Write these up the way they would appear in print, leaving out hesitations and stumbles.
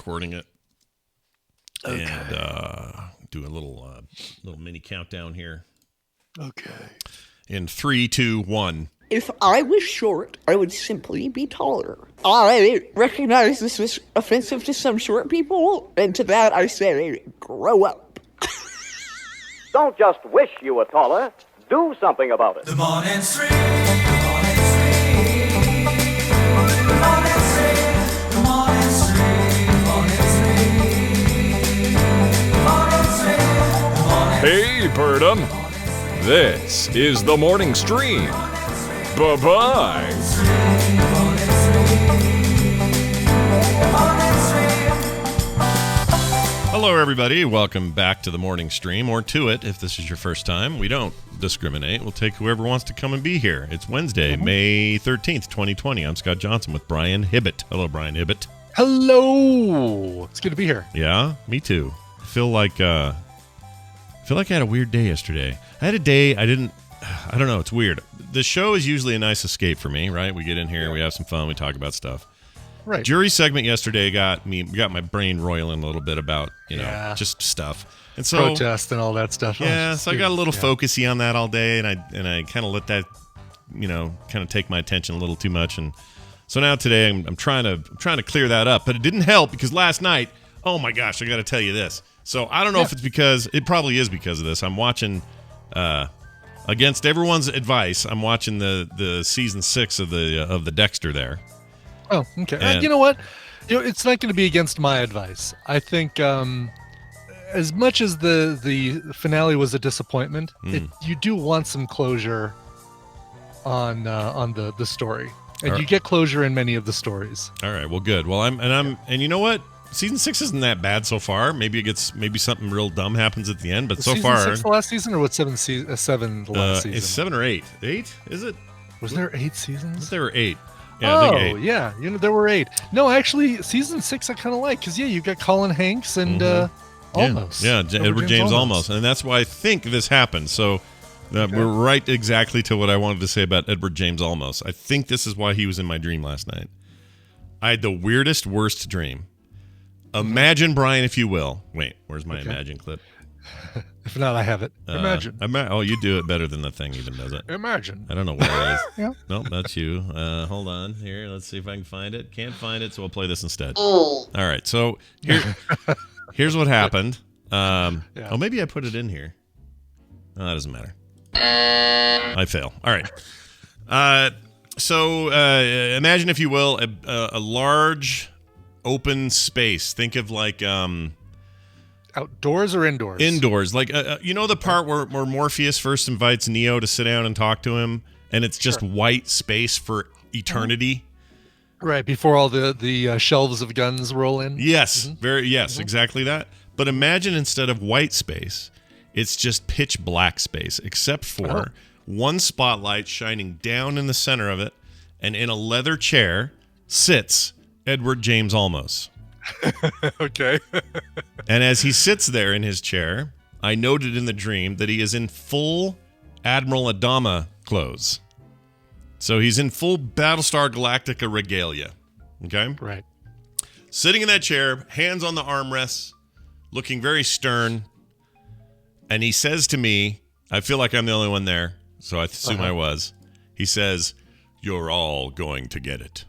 recording it. Okay. And do a little mini countdown here. Okay. In 3, 2, 1. If I was short, I would simply be taller. I recognize this is offensive to some short people, and to that I say, grow up. Don't just wish you were taller. Do something about it. The morning stream. The morning stream. The morning stream. The morning stream. The morning stream. The morning stream. The morning Hey, Birdum. This is the morning stream. Bye-bye. Hello, everybody. Welcome back to the morning stream, or to it if this is your first time. We don't discriminate. We'll take whoever wants to come and be here. It's Wednesday, May 13th, 2020. I'm Scott Johnson with Brian Hibbett. Hello, Brian Hibbett. Hello. It's good to be here. Yeah, me too. I feel like I had a weird day yesterday. I had a day I don't know, it's weird. The show is usually a nice escape for me, right? We get in here, we have some fun, we talk about stuff. Right. Jury segment yesterday got my brain roiling a little bit about, just stuff. And so protest and all that stuff. Yeah, so I got a little focusy on that all day, and I kind of let that, kind of take my attention a little too much. And so now today I'm trying to clear that up, but it didn't help because last night, oh my gosh, I got to tell you this. So I don't know if it's because, it probably is because of this. I'm watching, against everyone's advice, I'm watching the season 6 of the Dexter there. Oh, okay. And you know what? It's not going to be against my advice. I think as much as the finale was a disappointment, you do want some closure on the story, and you get closure in many of the stories. All right. Well, good. Well, and you know what? Season 6 isn't that bad so far. Maybe something real dumb happens at the end, but so far. Season 6 the last season, or what? Seven the last season. It's 7 or 8. 8? Is it? Was there 8 seasons? There were 8. Yeah, I think 8. Yeah. There were 8. No, actually, season 6 I kind of like because you got Colin Hanks and Almost. Yeah, Edward James Almost, and that's why I think this happened. So we're right exactly to what I wanted to say about Edward James Almost. I think this is why he was in my dream last night. I had the weirdest, worst dream. Imagine, Brian, if you will. Wait, where's my Imagine clip? If not, I have it. Imagine. You do it better than the thing even does it. Imagine. I don't know where it is. Yeah. Nope, that's you. Hold on. Here, let's see if I can find it. Can't find it, so we'll play this instead. All right, so here's what happened. Oh, maybe I put it in here. No, that doesn't matter. I fail. All right. So imagine, if you will, a large open space. Think of like outdoors or indoors? Indoors. Like the part where Morpheus first invites Neo to sit down and talk to him, and it's just white space for eternity. Right, before all the shelves of guns roll in. Yes, exactly that. But imagine instead of white space, it's just pitch black space, except for one spotlight shining down in the center of it, and in a leather chair sits Edward James Olmos. Okay. And as he sits there in his chair, I noted in the dream that he is in full Admiral Adama clothes. So he's in full Battlestar Galactica regalia. Okay? Right. Sitting in that chair, hands on the armrests, looking very stern. And he says to me, I feel like I'm the only one there, so I assume I was. He says, "You're all going to get it."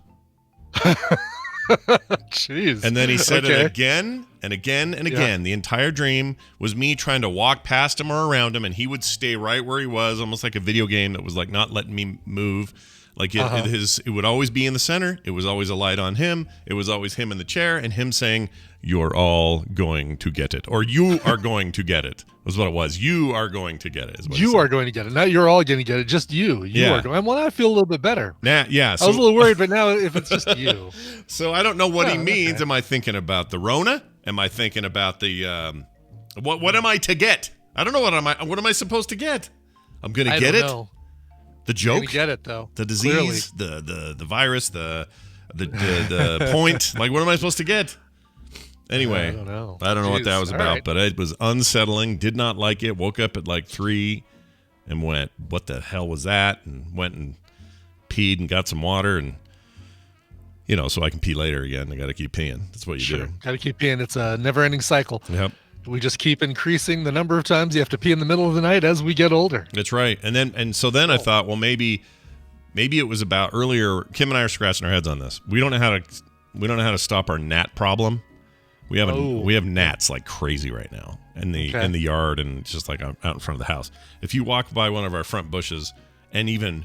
Jeez. And then he said it again and again and again. The entire dream was me trying to walk past him or around him, and he would stay right where he was, almost like a video game that was like not letting me move. Like it would always be in the center. It was always a light on him. It was always him in the chair and him saying, "You're all going to get it," or "You are going to get it." Was what it was. You are going to get it. You are going to get it. Not you're all going to get it. Just you. You are going. Well, I feel a little bit better. So, I was a little worried, but now if it's just you. So I don't know what he means. Okay. Am I thinking about the Rona? Am I thinking about the what am I to get? I don't know what am I supposed to get? I'm going to get it. Know. The joke? You get it though. The disease, the virus, the point. Like, what am I supposed to get? Anyway, I don't know what that was about, but it was unsettling. Did not like it. Woke up at like 3 and went, "What the hell was that?" And went and peed and got some water and so I can pee later again. I got to keep peeing. That's what you do. Got to keep peeing. It's a never-ending cycle. Yep. We just keep increasing the number of times you have to pee in the middle of the night as we get older. That's right. And so then I thought, well, maybe it was about earlier. Kim and I are scratching our heads on this. We don't know how to stop our gnat problem. We have gnats like crazy right now in the yard, and it's just like out in front of the house. If you walk by one of our front bushes and even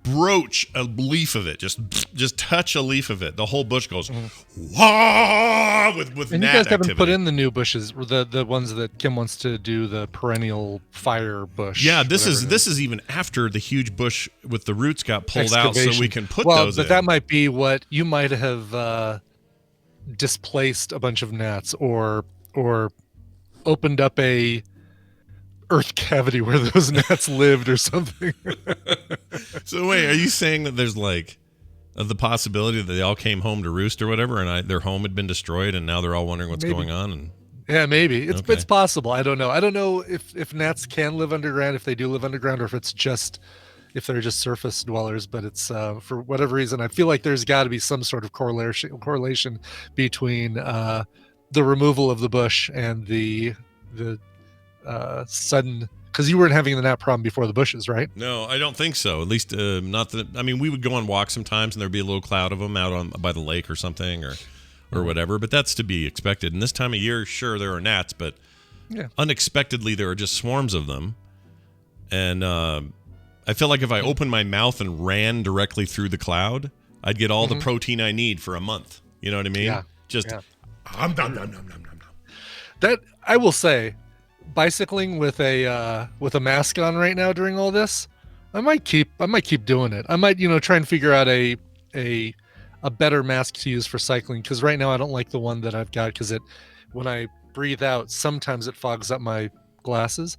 broach a leaf of it, just touch a leaf of it, the whole bush goes wah with and gnat you guys haven't activity. put in the new bushes, the ones that Kim wants to do, the perennial fire bush. Yeah, this is even after the huge bush with the roots got pulled out, so we can put those in. But that might be what you might have displaced a bunch of gnats or opened up a earth cavity where those gnats lived or something. So wait, are you saying that there's like the possibility that they all came home to roost or whatever, and their home had been destroyed, and now they're all wondering what's going on? And yeah, maybe it's possible. I don't know. I don't know if gnats can live underground, if they do live underground, or if they're just surface dwellers. But it's for whatever reason, I feel like there's got to be some sort of correlation between the removal of the bush and the sudden, because you weren't having the gnat problem before the bushes, right? No, I don't think so. At least not that. I mean, we would go on walks sometimes, and there'd be a little cloud of them out by the lake or something, or whatever. But that's to be expected. And this time of year, sure, there are gnats, but unexpectedly, there are just swarms of them. And I feel like if I opened my mouth and ran directly through the cloud, I'd get all the protein I need for a month. You know what I mean? Yeah. Nom, nom, nom, nom, nom, nom. That I will say, bicycling with a mask on right now during all this, I might keep doing it. I might try and figure out a better mask to use for cycling, because right now I don't like the one that I've got, because when I breathe out, sometimes it fogs up my glasses.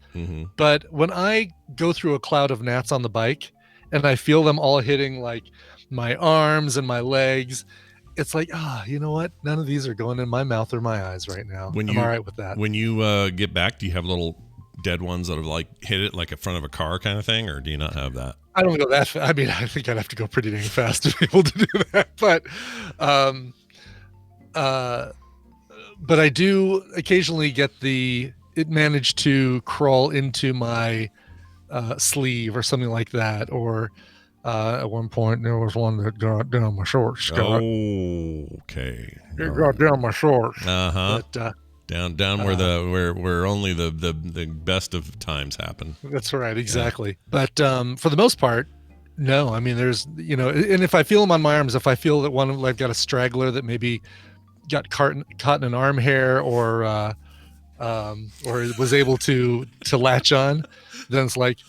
But when I go through a cloud of gnats on the bike and I feel them all hitting like my arms and my legs, it's like, you know what? None of these are going in my mouth or my eyes right now. I'm all right with that. When you get back, do you have little dead ones that have like hit it like in front of a car kind of thing, or do you not have that? I don't go that fast. I mean, I think I'd have to go pretty dang fast to be able to do that. But I do occasionally get it managed to crawl into my sleeve or something like that, or at one point there was one that got down my shorts. Oh, okay. It got down my shorts. But, down where only the best of times happen. That's right, exactly. Yeah. But for the most part, no. I mean, there's and if I feel them on my arms, if I feel that I've got a straggler that maybe got caught in an arm hair or was able to latch on, then it's like,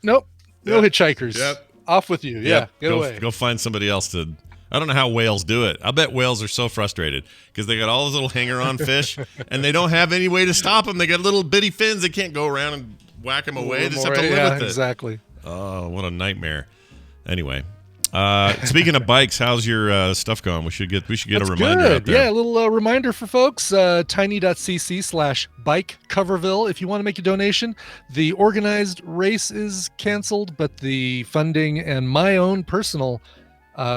no hitchhikers. Yep. Off with you. Yeah, get away. Go find somebody else to. I don't know how whales do it. I bet whales are so frustrated because they got all those little hanger-on fish, and they don't have any way to stop them. They got little bitty fins. They can't go around and whack them away. They just have to live with it. Exactly. Oh, what a nightmare. Anyway, speaking of bikes, how's your stuff going? We should get a reminder out there. Yeah, a little reminder for folks. Tiny.cc/bike Coverville. If you want to make a donation, the organized race is canceled, but the funding and my own personal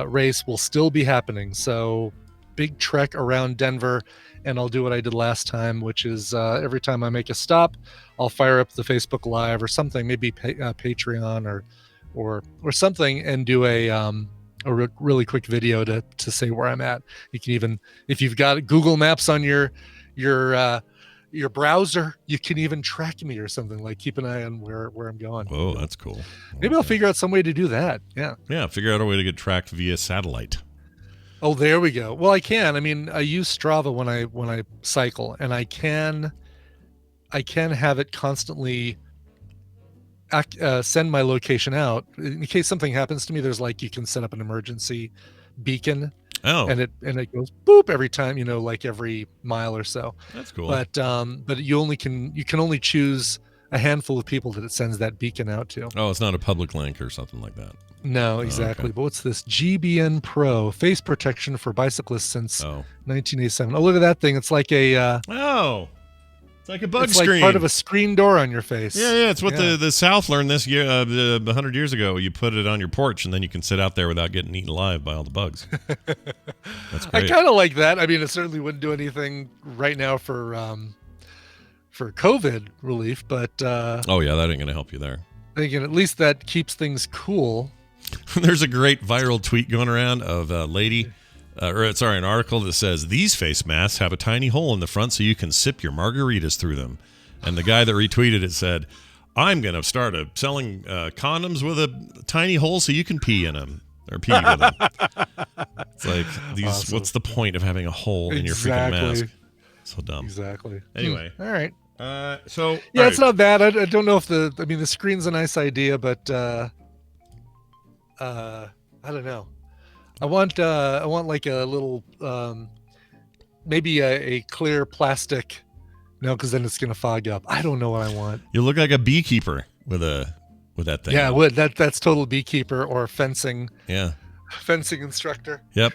race will still be happening. So big trek around Denver, and I'll do what I did last time, which is every time I make a stop, I'll fire up the Facebook Live or something, maybe Patreon or something, and do a really quick video to say where I'm at. You can even, if you've got Google Maps on your browser, you can even track me or something, like keep an eye on where I'm going. Oh, that's cool. Maybe I'll figure out some way to do that. Yeah, figure out a way to get tracked via satellite. Oh, there we go. Well, I can. I mean, I use Strava when I cycle, and I can have it constantly send my location out in case something happens to me. There's you can set up an emergency beacon. Oh, and it goes boop every time, like every mile or so. That's cool. But you can only choose a handful of people that it sends that beacon out to. Oh, it's not a public link or something like that. No, exactly. Okay. But what's this? GBN Pro face protection for bicyclists since 1987. Oh, look at that thing. It's like a It's like a bug It's screen. like part of a screen door on your face. Yeah. It's what the South learned this year, 100 years ago. You put it on your porch, and then you can sit out there without getting eaten alive by all the bugs. That's I great. kind of like that. I mean, it certainly wouldn't do anything right now for COVID relief, but Oh, yeah, that ain't going to help you there. thinking at least that keeps things cool. There's a great viral tweet going around of a lady, an article that says, these face masks have a tiny hole in the front so you can sip your margaritas through them. And the guy that retweeted it said, I'm going to start selling condoms with a tiny hole so you can pee in them. Or pee with them. It's like, Awesome. what's the point of having a hole in your freaking mask? So dumb. Exactly. Anyway. All right. So Yeah, all it's not bad. I don't know if the screen's a nice idea, but I don't know. I want like a little maybe a clear plastic. No, because then it's gonna fog up. I don't know what I want. You look like a beekeeper with that thing. Yeah, would that's total beekeeper or fencing instructor. Yep.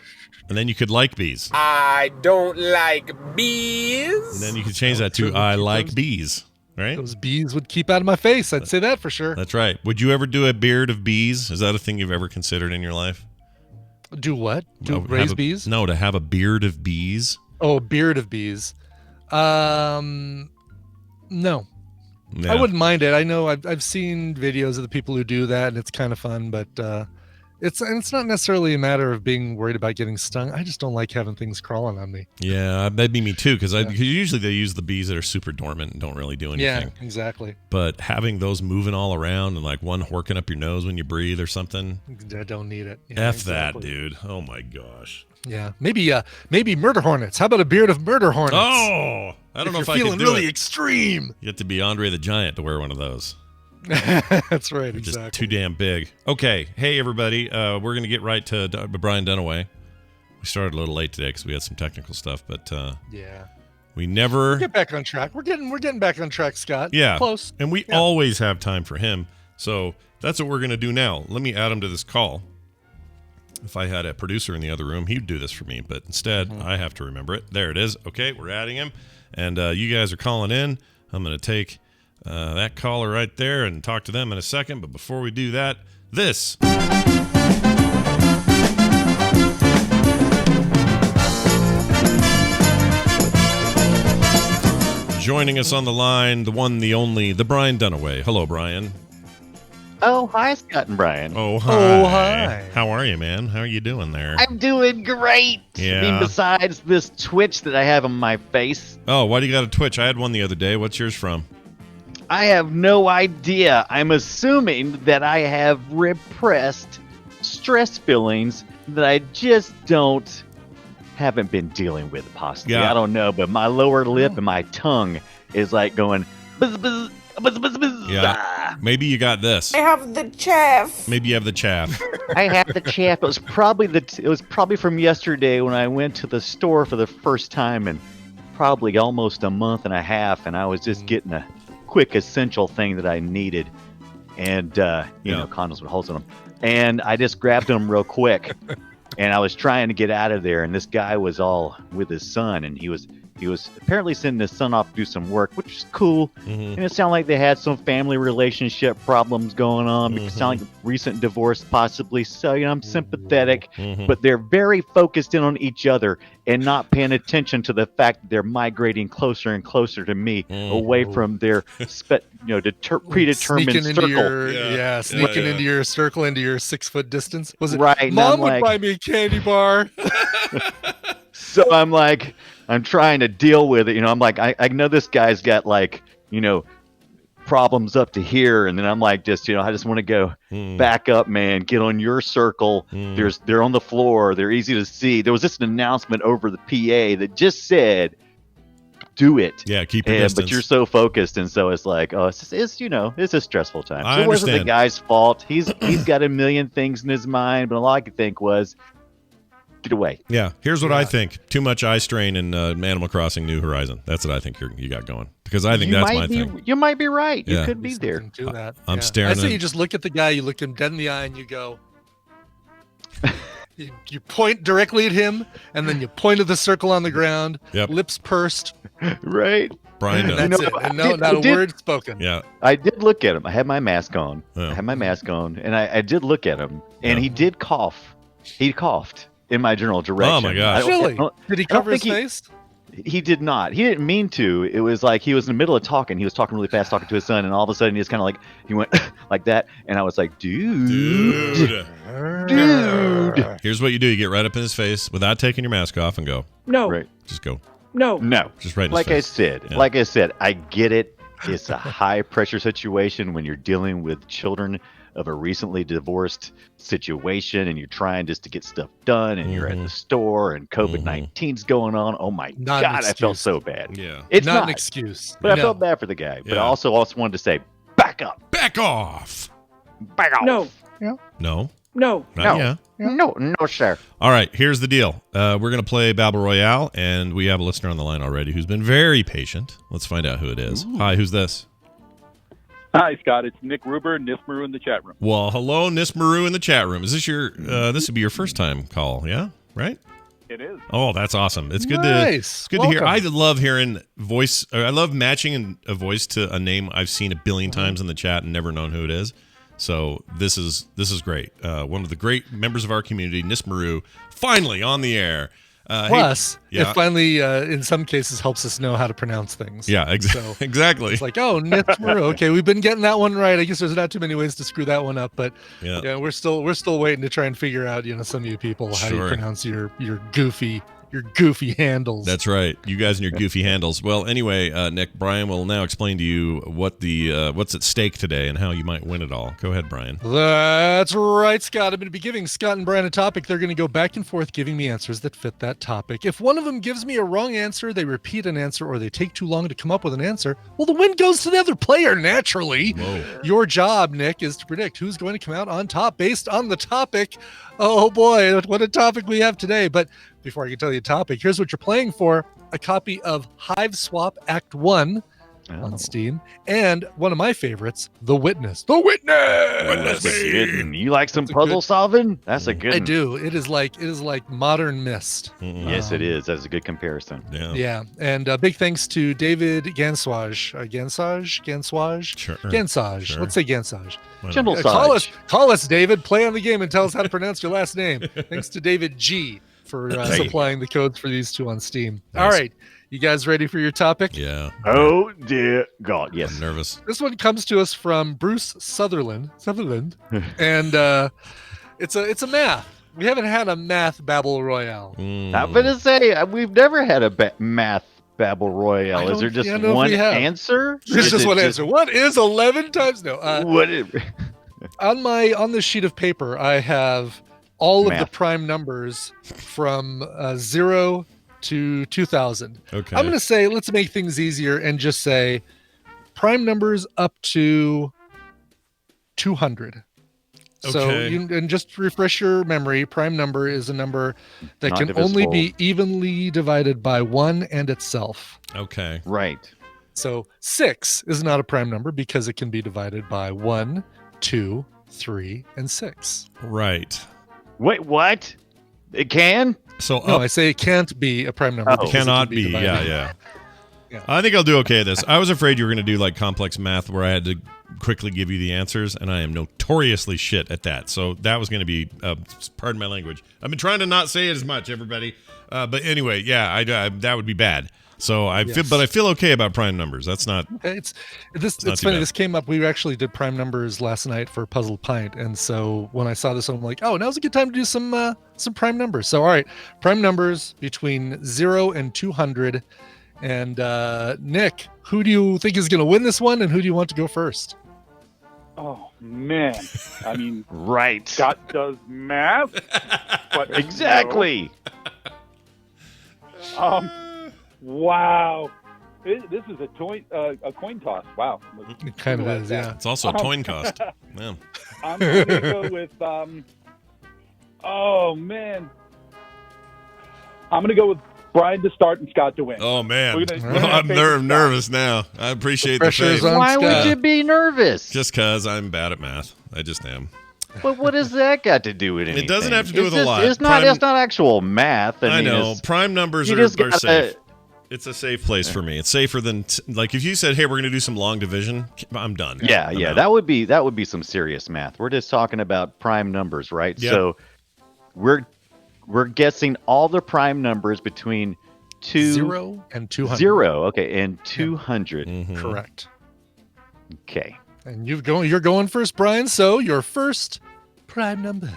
And then you could like bees. I don't like bees. And then you could change that to I like bees. Right? Those bees would keep out of my face. I'd say that for sure. That's right. Would you ever do a beard of bees? Is that a thing you've ever considered in your life? Do what? Do Have raise a- bees? No, to have a beard of bees. Oh, a beard of bees. No. Yeah. I wouldn't mind it. I know I've seen videos of the people who do that, and it's kind of fun. But it's not necessarily a matter of being worried about getting stung. I just don't like having things crawling on me. Yeah, that'd be me too. Because usually they use the bees that are super dormant and don't really do anything. Yeah, exactly. But having those moving all around and like one horking up your nose when you breathe or something. I don't need it. Yeah, F that, exactly. dude. Oh my gosh. Yeah, maybe murder hornets. How about a beard of murder hornets? Oh, I don't know if I feeling can do really it. extreme. You have to be Andre the Giant to wear one of those. That's right. They're Exactly. just too damn big. Okay. Hey, everybody. We're going to get right to Brian Dunaway. We started a little late today because we had some technical stuff, but Yeah. we never... Get back on track. We're getting back on track, Scott. Yeah. Close. And we always have time for him. So that's what we're going to do now. Let me add him to this call. If I had a producer in the other room, he'd do this for me. But instead, I have to remember it. There it is. Okay, we're adding him. And you guys are calling in. I'm going to take that caller right there and talk to them in a second. But before we do that, this. Joining us on the line, the one, the only, the Brian Dunaway. Hello, Brian. Oh, hi, Scott and Brian. Oh, hi. Oh, hi. How are you, man? How are you doing there? I'm doing great. Yeah. I mean, besides this twitch that I have on my face, Oh, why do you got a Twitch? I had one the other day. What's yours from? I have no idea. I'm assuming that I have repressed stress feelings that I just haven't been dealing with, possibly. Yeah. I don't know, but my lower lip and my tongue is like going buzz, buzz, buzz, buzz, buzz. Yeah. Ah. Maybe you got this. I have the chaff. Maybe you have the chaff. I have the chaff. It was probably from yesterday when I went to the store for the first time in probably almost a month and a half, and I was just getting a quick essential thing that I needed, and you know, condoms with holes in them, and I just grabbed them real quick, and I was trying to get out of there, and this guy was all with his son, and he was apparently sending his son off to do some work, which is cool. And it sounded like they had some family relationship problems going on. It sounded like recent divorce, possibly. So, you know, I'm sympathetic, but they're very focused in on each other and not paying attention to the fact that they're migrating closer and closer to me, away from their, predetermined Sneaking circle. into sneaking into your circle, into your 6 foot distance. Was it Right, and Mom I'm would like- buy me a candy bar? So I'm trying to deal with it. You know, I'm like, I know this guy's got like, you know, problems up to here. And then I'm like, I just want to go back up, man, get on your circle. They're on the floor. They're easy to see. There was just an announcement over the PA that just said, do it. Yeah, keep your distance. But you're so focused. And so it's like, oh, it's a stressful time. I So it wasn't the understand. guy's fault. He's got a million things in his mind, but all I could think was, get away. Yeah, here's what I think. Too much eye strain in Animal Crossing New Horizon. That's what I think you got going. Because I think that's my thing. You might be right. Yeah. You could be there. Do that. I'm staring I say at- you just look at the guy, you look him dead in the eye, and you go. you point directly at him, and then you point at the circle on the ground. Yep. Lips pursed. Right. Brian knows. That's know, it. And I no, not a did- word spoken. Yeah. I did look at him. I had my mask on. Yeah. I had my mask on, and I did look at him, and Yeah. he did cough. He coughed in my general direction. Oh, my gosh. Really? Did he I don't cover his think face? He did not. He didn't mean to. It was like he was in the middle of talking. He was talking really fast, talking to his son, and all of a sudden he just kind of like he went like that, and I was like, dude. Here's what you do: you get right up in his face without taking your mask off and go. No. Right. Just go. No. No. Just right in his Like I face. said, Yeah. I get it. It's a high pressure situation when you're dealing with children of a recently divorced situation, and you're trying just to get stuff done, and you're at the store, and COVID-19's going on. Oh my Not an God, I felt excuse. so bad. Yeah. It's not not, an excuse. but I No. felt bad for the guy. But Yeah. I also wanted to say, back up, Back off. back off. No. No. No. Not No. yet. No, sir. All right, here's the deal. We're going to play Babel Royale, and we have a listener on the line already who's been very patient. Let's find out who it is. Hi, who's this? Hi, Scott. It's Nick Ruber, Nismaru in the chat room. Well, hello, Nismaru in the chat room. Is this your, this would be your first time call, yeah? Right? It is. Oh, that's awesome. It's good Nice. it's good to hear. I Welcome. love hearing voice, or I love matching a voice to a name I've seen a billion times in the chat and never known who it is. So this is great. One of the great members of our community, Nismaru, finally on the air. Hey- Plus, yeah. it finally, in some cases, helps us know how to pronounce things. Yeah, So, exactly. it's like, oh, Nitmaru. Okay, we've been getting that one right. I guess there's not too many ways to screw that one up, but Yeah. yeah, we're still waiting to try and figure out, some of you people how Sure. you pronounce your goofy handles. That's right. You guys and your goofy handles. Well, anyway, Nick, Brian will now explain to you what the what's at stake today and how you might win it all. Go ahead, Brian. That's right, Scott. I'm going to be giving Scott and Brian a topic. They're going to go back and forth giving me answers that fit that topic. If one of them gives me a wrong answer, they repeat an answer, or they take too long to come up with an answer, well, the win goes to the other player, naturally. Whoa. Your job, Nick, is to predict who's going to come out on top based on the topic. Oh boy, what a topic we have today. But before I can tell you the topic, here's what you're playing for: a copy of Hive Swap Act 1 on Steam, and one of my favorites, The Witness. The Witness! That's a good one. You like some That's a puzzle good- solving? That's a good I one. do. It is like modern Mist. Yes, it is. That's a good comparison. Yeah. Yeah, and big thanks to David Ganswage. Ganswage? Sure. Gansage. Sure. Let's say Gansage. Why not? Gentle Call us, David. Play on the game and tell us how to pronounce your last name. Thanks to David G for supplying the codes for these two on Steam. Nice. All right, you guys ready for your topic? Yeah. Oh dear God! Yes. I'm nervous. This one comes to us from Bruce Sutherland, and it's a math. We haven't had a math Babel Royale. I'm gonna say we've never had a math Babel I Royale. Is there don't- just yeah, I don't know if one we have. answer? There's Is just it one answer. What is 11 times? No. What? On this sheet of paper, I have all of the Math. prime numbers from 0 to 2000. Okay. I'm going to say, let's make things easier and just say prime numbers up to 200. So, Okay. and just to refresh your memory, prime number is a number that Not can only divisible. be evenly divided by 1 and itself. Okay. Right. So 6 is not a prime number because it can be divided by 1, 2, 3, and 6. Right. Wait, what? It can? So No, up I say it can't be a prime number. Oh. because it can cannot be. divided. Yeah. Yeah. I think I'll do okay at this. I was afraid you were going to do like complex math where I had to quickly give you the answers, and I am notoriously shit at that. So that was going to be, pardon my language. I've been trying to not say it as much, everybody. But anyway, yeah, I that would be bad. So I Yes. feel okay about prime numbers. That's not. It's not it's too funny. bad. This came up. We actually did prime numbers last night for Puzzle Pint, and so when I saw this, I'm like, oh, now's a good time to do some prime numbers. So all right, prime numbers between 0 and 200. And Nick, who do you think is going to win this one, and who do you want to go first? Oh, man. I mean, Right. Scott does math. But Exactly. no. Wow. This is a coin toss. Wow. It kind of is, yeah. It's also a coin cost. Yeah. I'm going to go with, oh, man. I'm going to go with Brian to start and Scott to win. Oh man, We're gonna- well, I'm nervous now. I appreciate the Pressure's faith. on. Why would Scott. you be nervous? Just because I'm bad at math. I just am. But what does that got to do with anything? It doesn't have to do It's with a lot. It's not. Prime- It's not actual math. I mean, know. it's- Prime numbers you are just gotta- safe. It's a safe place for me. It's safer than like if you said, "Hey, we're going to do some long division," I'm done. Yeah, I'm yeah, out. that would be some serious math. We're just talking about prime numbers, right? Yep. So we're guessing all the prime numbers between 0 and 200. 0, okay, and 200. Mhm. Correct. Okay. And you're going first, Brian. So your first prime number.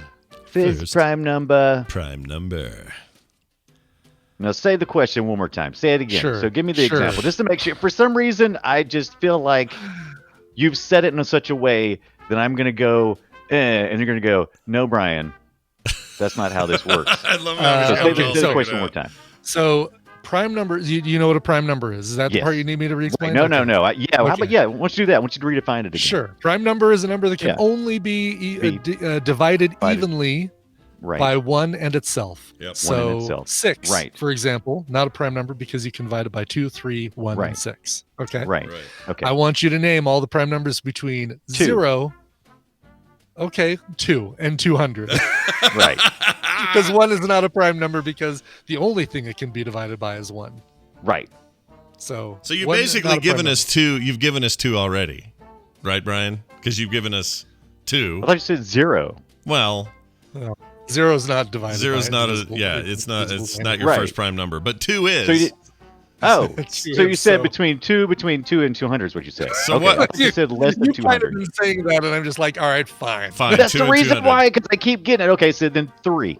First prime number. Prime number. Now say the question one more time. Say it again. Sure, So give me the sure. example, just to make sure. For some reason, I just feel like you've said it in such a way that I'm going to go, and you're going to go, no, Brian, that's not how this works. I love So how say Bill the said question one that. more time. So prime number. You know what a prime number is? Is that the Yes. part you need me to re-explain? No. Okay. How about Okay. Why don't you do that? I want you to redefine it again. Sure. Prime number is a number that can Yeah. only be divided evenly Right. by 1 and itself. Yep. So 1 and itself. 6, Right. for example, not a prime number because you can divide it by 2, 3, 1, Right. and 6. Okay. Right. Right. Okay. I want you to name all the prime numbers between 2. 0, 2, and 200. Right. Because 1 is not a prime number because the only thing it can be divided by is 1. Right. So So you've 1 is basically not a prime given us 2. You've given us 2 already, right, Brian? Because you've given us 2. I thought you said 0. Well, number. 0 is not divided. zero's by not a divisible- it's not divisible your Right. first prime number, but 2 is. So you did, oh, Two so you is, said so- between 2 and 200 is what you said. So Okay, what- I thought you said less than You might have 200. been saying that, and I'm just like, all right, fine. Fine. That's 2 the and reason 200. why, because I keep getting it. Okay, so then 3.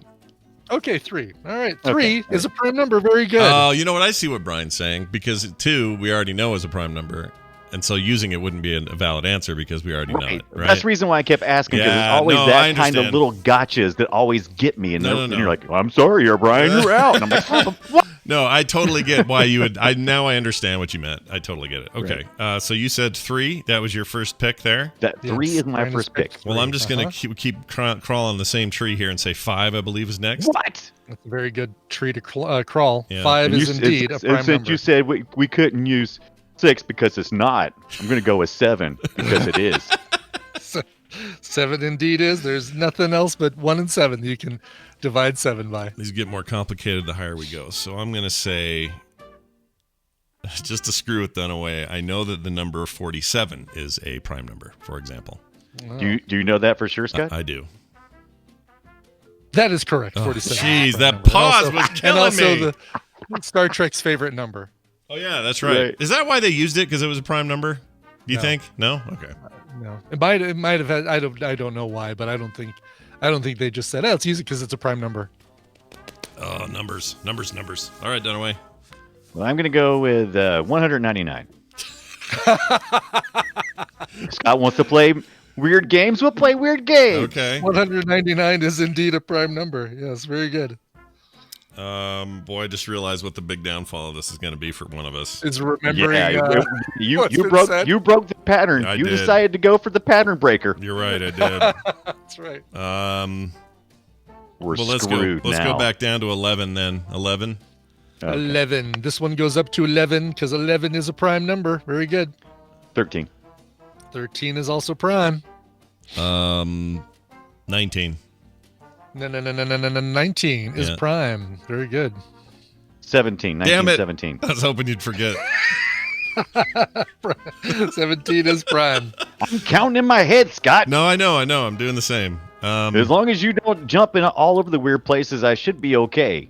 Okay, 3. All right, 3 Okay. is a prime number. Very good. Oh, you know what? I see what Brian's saying because 2 we already know is a prime number, and so using it wouldn't be a valid answer because we already know it. Right? That's the reason why I kept asking, because Yeah, there's always no, I that kind of understand. little gotchas that always get me. And, No. and you're like, I'm sorry, you're Brian, you're out. And I'm like, what? No, I totally get why you would. Now I understand what you meant. I totally get it. Okay, so you said 3. That was your first pick there. That 3 Yes, is my Brian first pick. Well, I'm just Uh-huh. gonna keep crawling the same tree here and say 5. I believe is next. What? That's a very good tree to crawl. Yeah. 5 And is indeed a and prime since number. you said we couldn't use 6 because it's not, I'm going to go with 7 because it is. 7 indeed is. There's nothing else but 1 and 7 that you can divide 7 by. These get more complicated the higher we go. So I'm gonna say, just to screw with Dunaway, I know that the number 47 is a prime number. For example, Do you know that for sure, Scott? I do. That is correct. 47. Jeez, is a prime that number. And pause also- was And killing also me. the Star Trek's favorite number. Oh yeah, that's right. Right. Is that why they used it? Because it was a prime number? Do you No. think? No. Okay. No, it might have had. I don't know why, but I don't think they just said, "Oh, let's use it because it's a prime number." Oh, numbers. All right, Dunaway. Well, I'm going to go with 199. Scott wants to play weird games. We'll play weird games. Okay. 199 is indeed a prime number. Yes, very good. Boy, I just realized what the big downfall of this is going to be for one of us. Is remembering. Yeah, you what's been said. broke the pattern. I you did. decided to go for the pattern breaker. You're right, I did. That's right. We're Well, let's screwed Let's now. go back down to 11 then. 11. Okay. 11. This one goes up to 11 because 11 is a prime number. Very good. 13. 13 is also prime. 19. No. 19 is Yeah. prime. Very good. 17. Damn it. 1917. I was hoping you'd forget. 17 is prime. I'm counting in my head, Scott. No, I know. I'm doing the same. As long as you don't jump in all over the weird places, I should be okay.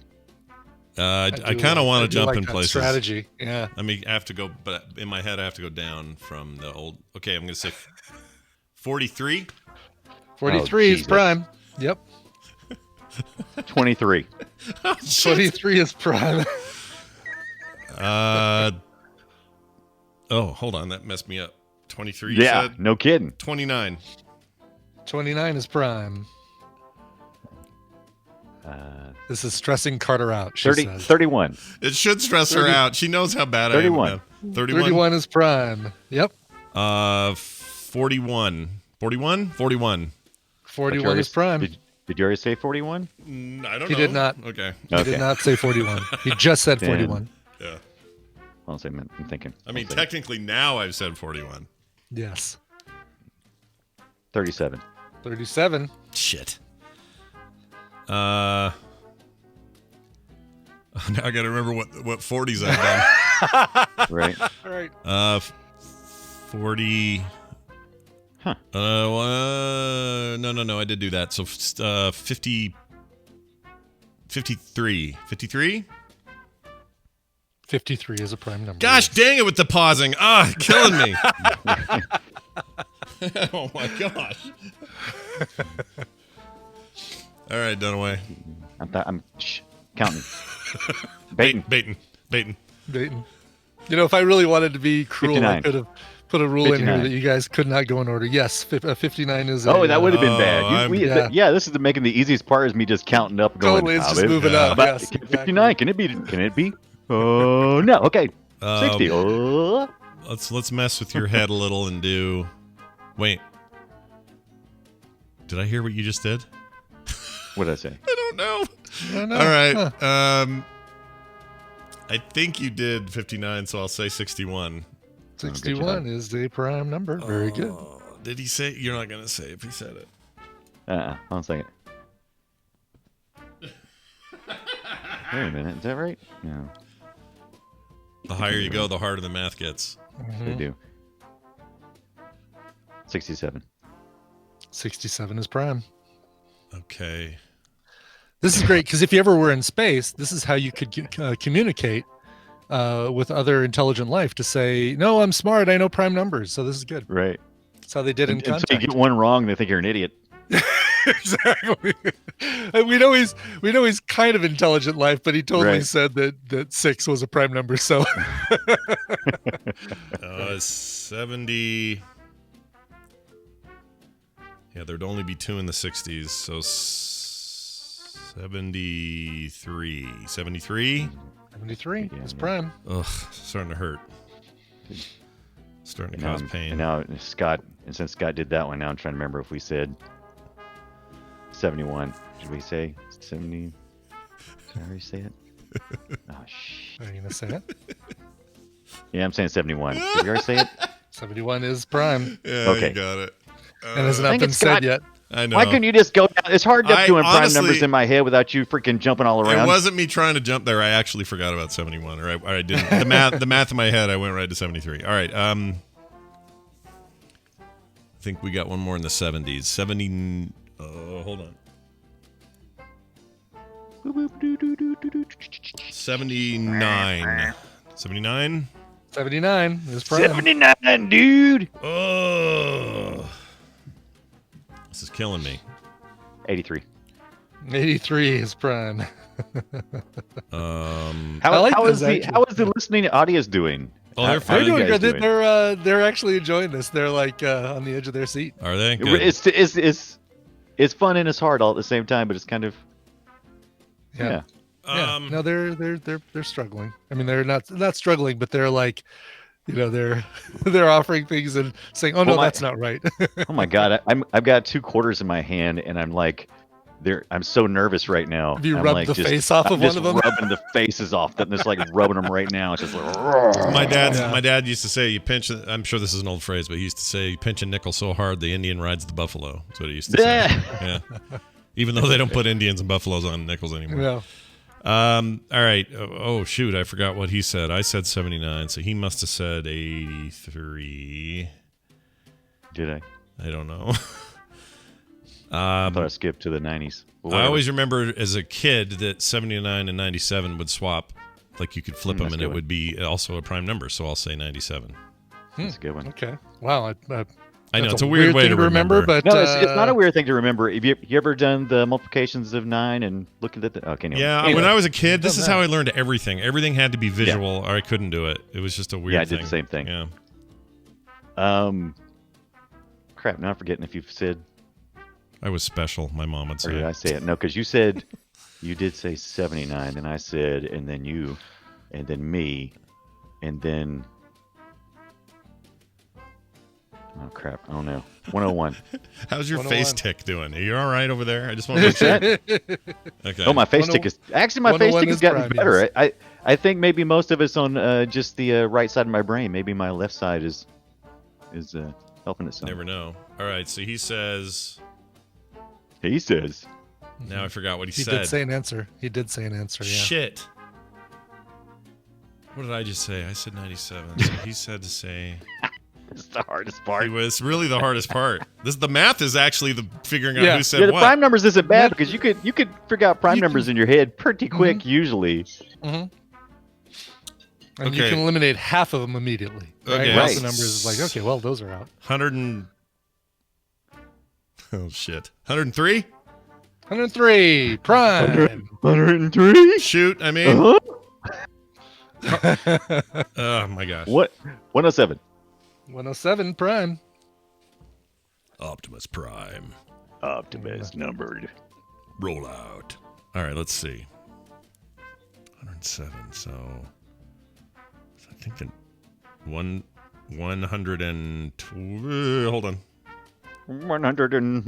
I do kind of like- want I to do jump like in that places. Strategy. Yeah. I mean, I have to go, but in my head, I have to go down from the old. Okay, I'm going to say 43. 43 is Jesus. prime. Yep. 23. 23 is prime. Oh, hold on. That messed me up. 23, you Yeah, said? no kidding. 29. 29 is prime. This is stressing Carter out, she 30, says. 31. It should stress her 30. out. She knows how bad 31. I am. 31. 31 is prime. Yep. 41. 41? 41. 41 is prime. Did you already say 41? I don't know. He did not. Okay. He Okay. did not say 41. He just said Then- 41. Yeah. I'll say, I'm thinking. I mean, I'll say technically now I've said 41. Yes. 37. 37. Shit. Now I got to remember what 40s I've done. Right. Right. 40. Huh. No, I did do that. So 50. 53. 53? 53 is a prime number. Gosh dang it with the pausing. Killing me. Oh my gosh. All right, Dunaway. I'm counting. Baiting. Baiting. Dayton. You know, if I really wanted to be cruel, 59. I could have put a rule in 59. here that you guys could not go in order. Yes, 59 is. Oh, that would have been bad. I'm- Yeah. This is making the easiest part is me just counting up. Going, Totally, it's just moving up. But Yes, 59. Can it be? Can it be? Oh no. Okay. 60. Oh. Let's mess with your head a little and do. Wait. Did I hear what you just did? What did I say? I don't know. I don't know. All right. Huh. I think you did 59, so I'll say 61. 61 is the prime number. Very good. Did he say? You're not going to say if he said it. Hold on a second. Wait a minute. Is that right? No. The higher you go, the harder the math gets. They do. 67. 67 is prime. Okay. This is great because if you ever were in space, this is how you could communicate with other intelligent life to say, "No, I'm smart. I know prime numbers." So this is good. Right. That's how they did in And so you Contact. get one wrong, they think you're an idiot. Exactly. And we know he's kind of intelligent life, but he totally Right. said that 6 was a prime number. So 70. Yeah, there'd only be 2 in the 60s, so 73. 73? 73 Yeah, is yeah. prime. Ugh, starting to hurt. Starting to And cause pain. And now Scott, and since Scott did that one, now I'm trying to remember if we said 71. Should we say 70? Did I already say it? Oh, shit. Are you gonna say it? Yeah, I'm saying 71. Did we already say it? 71 is prime, Yeah, Okay. you got it. and has not Dang it, been said Scott. yet. I know. Why couldn't you just go down? It's hard enough I doing prime honestly- numbers in my head without you freaking jumping all It around. wasn't me trying to jump there. I actually forgot about 71, or I didn't. The math in my head, I went right to 73. All right. I think we got one more in the 70s. 70. Hold on. 79. 79? 79 is prime. 79, dude. Oh. This is killing me. 83. 83 is prime. How I like is this, actually. how is the listening audience doing? Oh, they're How are fine. They're you doing guys good. They're actually enjoying this. They're like on the edge of their seat. Are they? Good. It's fun and it's hard all at the same time, but it's kind of yeah. Yeah. No, they're struggling. I mean, they're not struggling, but they're like, they're offering things and saying, "Oh no, Well, that's not right." Oh my god, I've got 2 quarters in my hand and I'm like, I'm so nervous right now. Have you I'm rubbed like the face off I'm of one just of them? rubbing the faces off them, just like rubbing them right now. It's just like My dad used to say, "You pinch." I'm sure this is an old phrase, but he used to say, "You pinch a nickel so hard, the Indian rides the buffalo." That's what he used to say. Yeah. Even though they don't put Indians and buffaloes on nickels anymore. No. All right. Oh shoot, I forgot what he said. I said 79, so he must have said 83. Did I? I don't know. I thought I skipped to the 90s. But I whatever. always remember as a kid that 79 and 97 would swap. Like you could flip them that's and a it good would be also a prime number, so I'll say 97. That's a good one. Okay. Wow. I know, That's it's a weird way thing to remember. but No, it's not a weird thing to remember. Have you ever done the multiplications of 9 and looking at the? Okay, anyway. Yeah, Anyway. when I was a kid, this Done is that. how I learned everything. Everything had to be visual, or I couldn't do it. It was just a weird Yeah, I thing. did the same thing. Yeah. Crap. Now I'm forgetting if you've said I was special, my mom would or did I say. say it? No, because you said you did say 79, then I said, and then you, and then me, and then. Oh crap! I don't know. 101. How's your 101. face tick doing? Are you all right over there? I just want to make sure. Okay. Oh, my face tick is actually my face 101 tick has is gotten prime, better. yes. I think maybe most of it's on just the right side of my brain. Maybe my left side is helping it some. Never know. All right, so he says. He says. Now I forgot what he he said. did say an answer. He did say an answer. Yeah. Shit. What did I just say? I said 97. So he said to say. It's the hardest part. It was really the hardest part. The math is actually the figuring out who said Yeah, the what. prime numbers isn't bad because you could figure out prime numbers in your head pretty quick usually. And you can eliminate half of them immediately. Right? Okay. Half the numbers is like, okay, well, those are out. 100 and... Oh, shit. 103? 103, prime. 103? Shoot, I mean... Oh, my gosh. What? 107. 107, prime. Optimus Prime. Optimus numbered. Roll out. All right, let's see. 107, so I think that 102... Hold on. 100 and...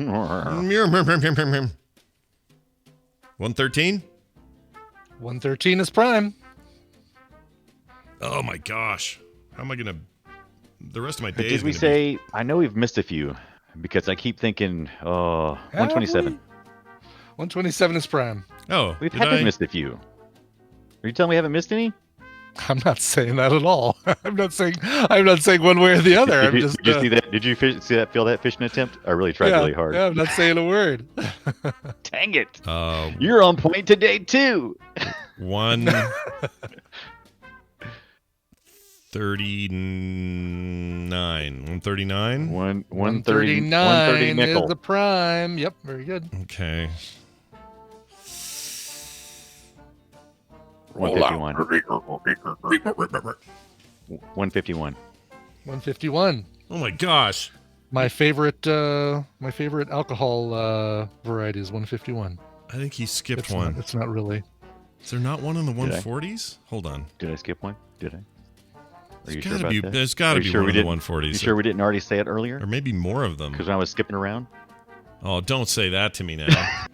113? 113 is prime. Oh my gosh. How am I gonna... The rest of my But days... did we say... I know we've missed a few because I keep thinking, 127. 127 is prime. Oh, We've had to missed a few. Are you telling me we haven't missed any? I'm not saying that at all. I'm not saying one way or the other. Did you see that? Did you feel that fishing attempt? I really tried really hard. Yeah, I'm not saying a word. Dang it! You're on point today too. 139. 139 is the prime. Yep, very good. Okay. 151. 151. 151. Oh my gosh. My favorite alcohol variety is 151. I think he skipped one. It's not really. Is there not one in the 140s? Hold on. Did I skip one? Did I? Are you There's sure about that? There's got to be one in the 140s. You sure we didn't already say it earlier? Or maybe more of them. Because I was skipping around? Oh, don't say that to me now.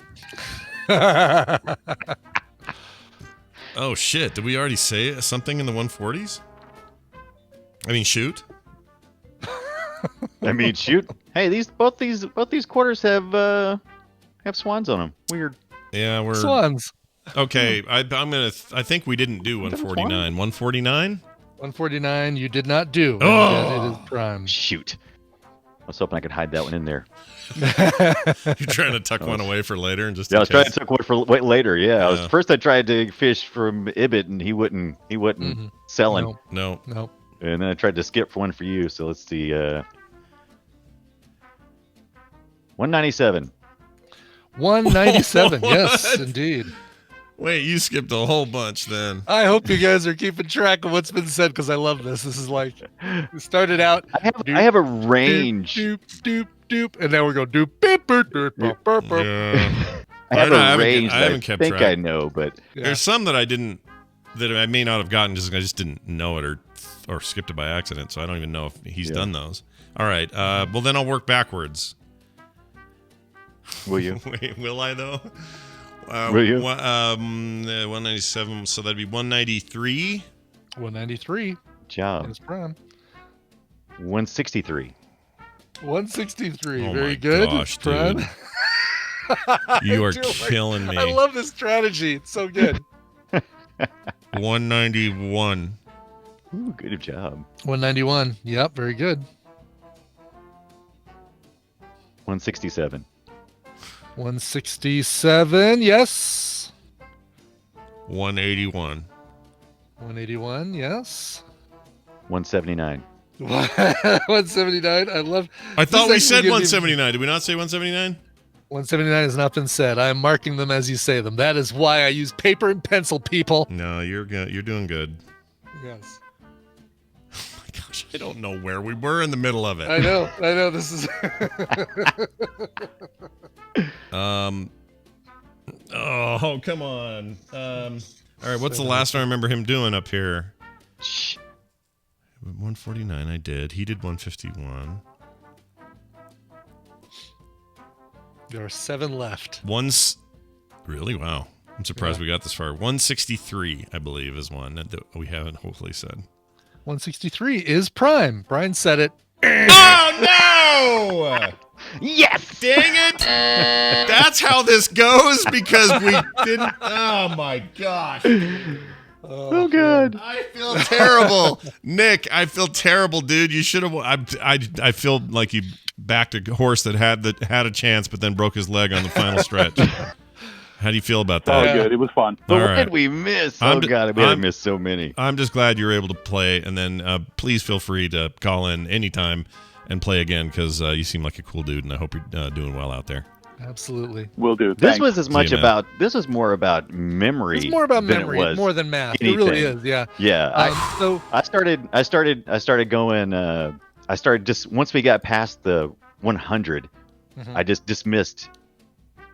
Oh, shit. Did we already say something in the 140s? I mean, shoot. I mean, shoot. Hey, both these quarters have swans on them. Weird. Yeah, we're swans. Okay, I think we didn't do 149. 149? 149 you did not do. Oh! It is prime. Shoot. I was hoping I could hide that one in there. You're trying to tuck one away for later and just... Yeah, I was trying to tuck one for later. Yeah, first I tried to fish from Ibbot and he wouldn't selling. No. And then I tried to skip one for you. So let's see. 197. 197. Yes, indeed. Wait, you skipped a whole bunch then. I hope you guys are keeping track of what's been said because I love this. This is like, we started out. I have a range. Doop, doop, doop, and now we're going doop, beep, boop, doop, boop, boop, boop. Yeah. I have a range. I haven't kept think track. I know, but there's some that I may not have gotten. I just didn't know it or skipped it by accident. So I don't even know if he's done those. All right. Well, then I'll work backwards. Will you? Wait, will I though? Will you? 197. So that'd be 193. 193. Job. That's prime. 163. 163. Oh Very my good. gosh, prime. dude. You are killing me. I love this strategy. It's so good. 191. Ooh, good job. 191. Yep, very good. 167. 167. Yes. 181. 181. Yes. 179. 179. I thought we said 179. Did we not say 179? 179 has not been said. I am marking them as you say them. That is why I use paper and pencil, people. No, you're good. You're doing good. Yes. Oh my gosh, I don't know where we were in the middle of it. I know. This is. Oh, come on. All right, what's the last I remember him doing up here? 149. I did. He did 151. There are 7 left. Really? Wow. I'm surprised we got this far. 163, I believe, is one that we haven't hopefully said. 163 is prime. Brian said it. Oh, no! Yes! Dang it! That's how this goes because we didn't... Oh, my gosh. Oh, good. I feel terrible, Nick. I feel terrible, dude. You should have. I feel like you backed a horse that had a chance, but then broke his leg on the final stretch. How do you feel about Oh, that? good. It was fun. But All what right. did we miss? I'm Oh, d- God, we I'm- missed so many. I'm just glad you were able to play, and then please feel free to call in anytime and play again because you seem like a cool dude, and I hope you're doing well out there. Absolutely. Will do. This Thanks. was as much See you, man. about. This was more about memory. It's more about than memory, it was more than math. It really anything. is, yeah. Yeah. So I started going. I started just once we got past the 100. Mhm. I just dismissed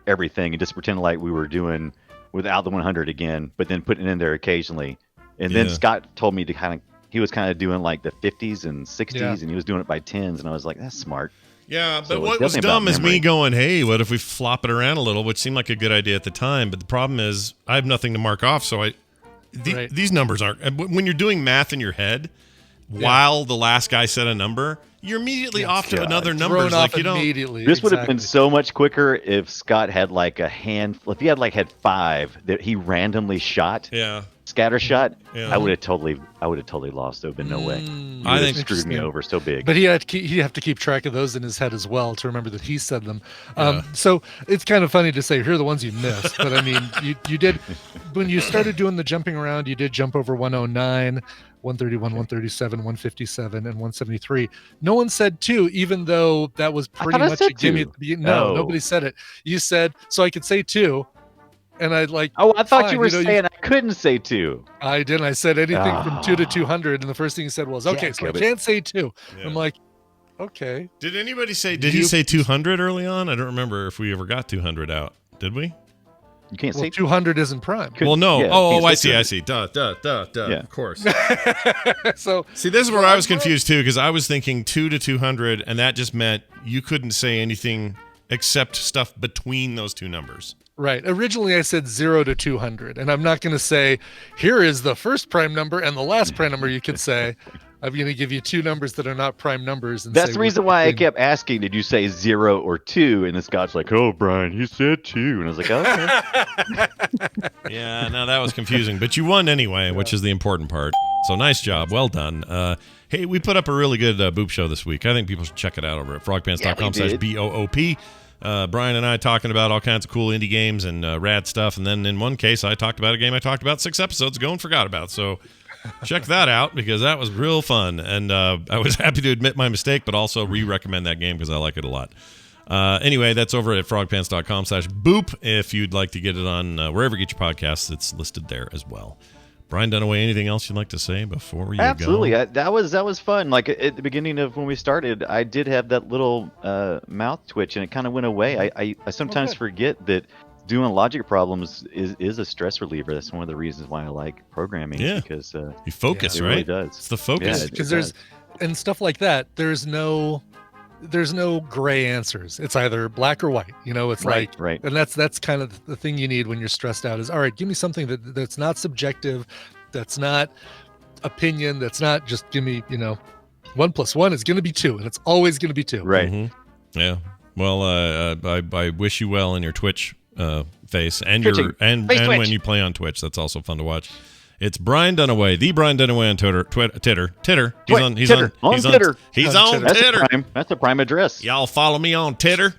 everything and just pretended like we were doing without the 100 again, but then putting it in there occasionally. And then Yeah. Scott told me to he was kind of doing like the 50s and 60s, Yeah. and he was doing it by 10s, and I was like, that's smart. Yeah, but So what it's was definitely about dumb is me memory. going, hey, what if we flop it around a little, which seemed like a good idea at the time. But the problem is I have nothing to mark off, so Right. these numbers aren't. When you're doing math in your head while the last guy said a number, you're immediately off to God. another number. thrown It's off like you don't. immediately. This would have been exactly. so much quicker if Scott had like a handful. If he had had 5 that he randomly shot, Yeah, scatter shot, Yeah. I would have totally lost. There would have been no way. Mm, You I would think- have screwed me over so big. But he'd have to keep track of those in his head as well to remember that he said them. Yeah. So it's kind of funny to say, here are the ones you missed. But I mean, you did, when you started doing the jumping around, you did jump over 109, 131, 137, 157, and 173. No one said 2, even though that was I pretty thought I much said a gimme 2. at the beginning. No, Oh. nobody said it. You said, so I could say 2. And I Oh, I thought fine, you were you know, saying I couldn't say 2. I didn't. I said anything from 2 to Ah. 200. And the first thing he said was, okay, so I Jacob. can't say 2. Yeah. I'm like, okay. Did anybody say? Did you say 200 early on? I don't remember if we ever got 200 out. Did we? You can't Well, say 200 isn't prime. Could- Well, no. yeah, Oh, you I said see. I 200. see. Duh. Yeah. Of course. So See, this is where I was confused too, because I was thinking 2 to 200, and that just meant you couldn't say anything except stuff between those two numbers. right. Originally, I said 0 to 200, and I'm not going to say here is the first prime number and the last prime number. You could say I'm going to give you 2 numbers that are not prime numbers. And That's say the we're reason why I between- kept asking, did you say 0 or 2? And the Scott's like, oh, Brian, he said 2. And I was like, okay. Yeah, no, that was confusing, but you won anyway, which is the important part. So nice job, well done. Hey, we put up a really good Boop show this week. I think people should check it out over at frogpants.com/BOOP. Brian and I talking about all kinds of cool indie games and rad stuff, and then in one case, I talked about a game I talked about 6 episodes ago and forgot about. So check that out because that was real fun, and I was happy to admit my mistake, but also re-recommend that game because I like it a lot. Anyway, that's over at frogpants.com/boop. If you'd like to get it on wherever you get your podcasts, it's listed there as well. Brian Dunaway, anything else you'd like to say before you Absolutely. go? That was fun. Like at the beginning of when we started, I did have that little mouth twitch, and it kind of went away. I sometimes Okay. forget that doing logic problems is a stress reliever. That's one of the reasons why I like programming. Yeah. Because You focus, it right? really does. It's the focus. Yeah, because there's and stuff like that. There's no gray answers. It's either black or white. You know, it's Right, like right. And that's kind of the thing you need when you're stressed out is all right, give me something that's not subjective, that's not opinion, that's not just give me, 1 + 1 is going to be 2, and it's always going to be 2. Right. Mhm. Yeah. Well, I wish you well in your Twitch face and Twitching. your and Face Twitch. when you play on Twitch. That's also fun to watch. It's Brian Dunaway, the Brian Dunaway on Titter. He's on. He's Titter. on. On He's Titter. He's On on Titter. Titter. That's a prime address. Y'all follow me on Titter.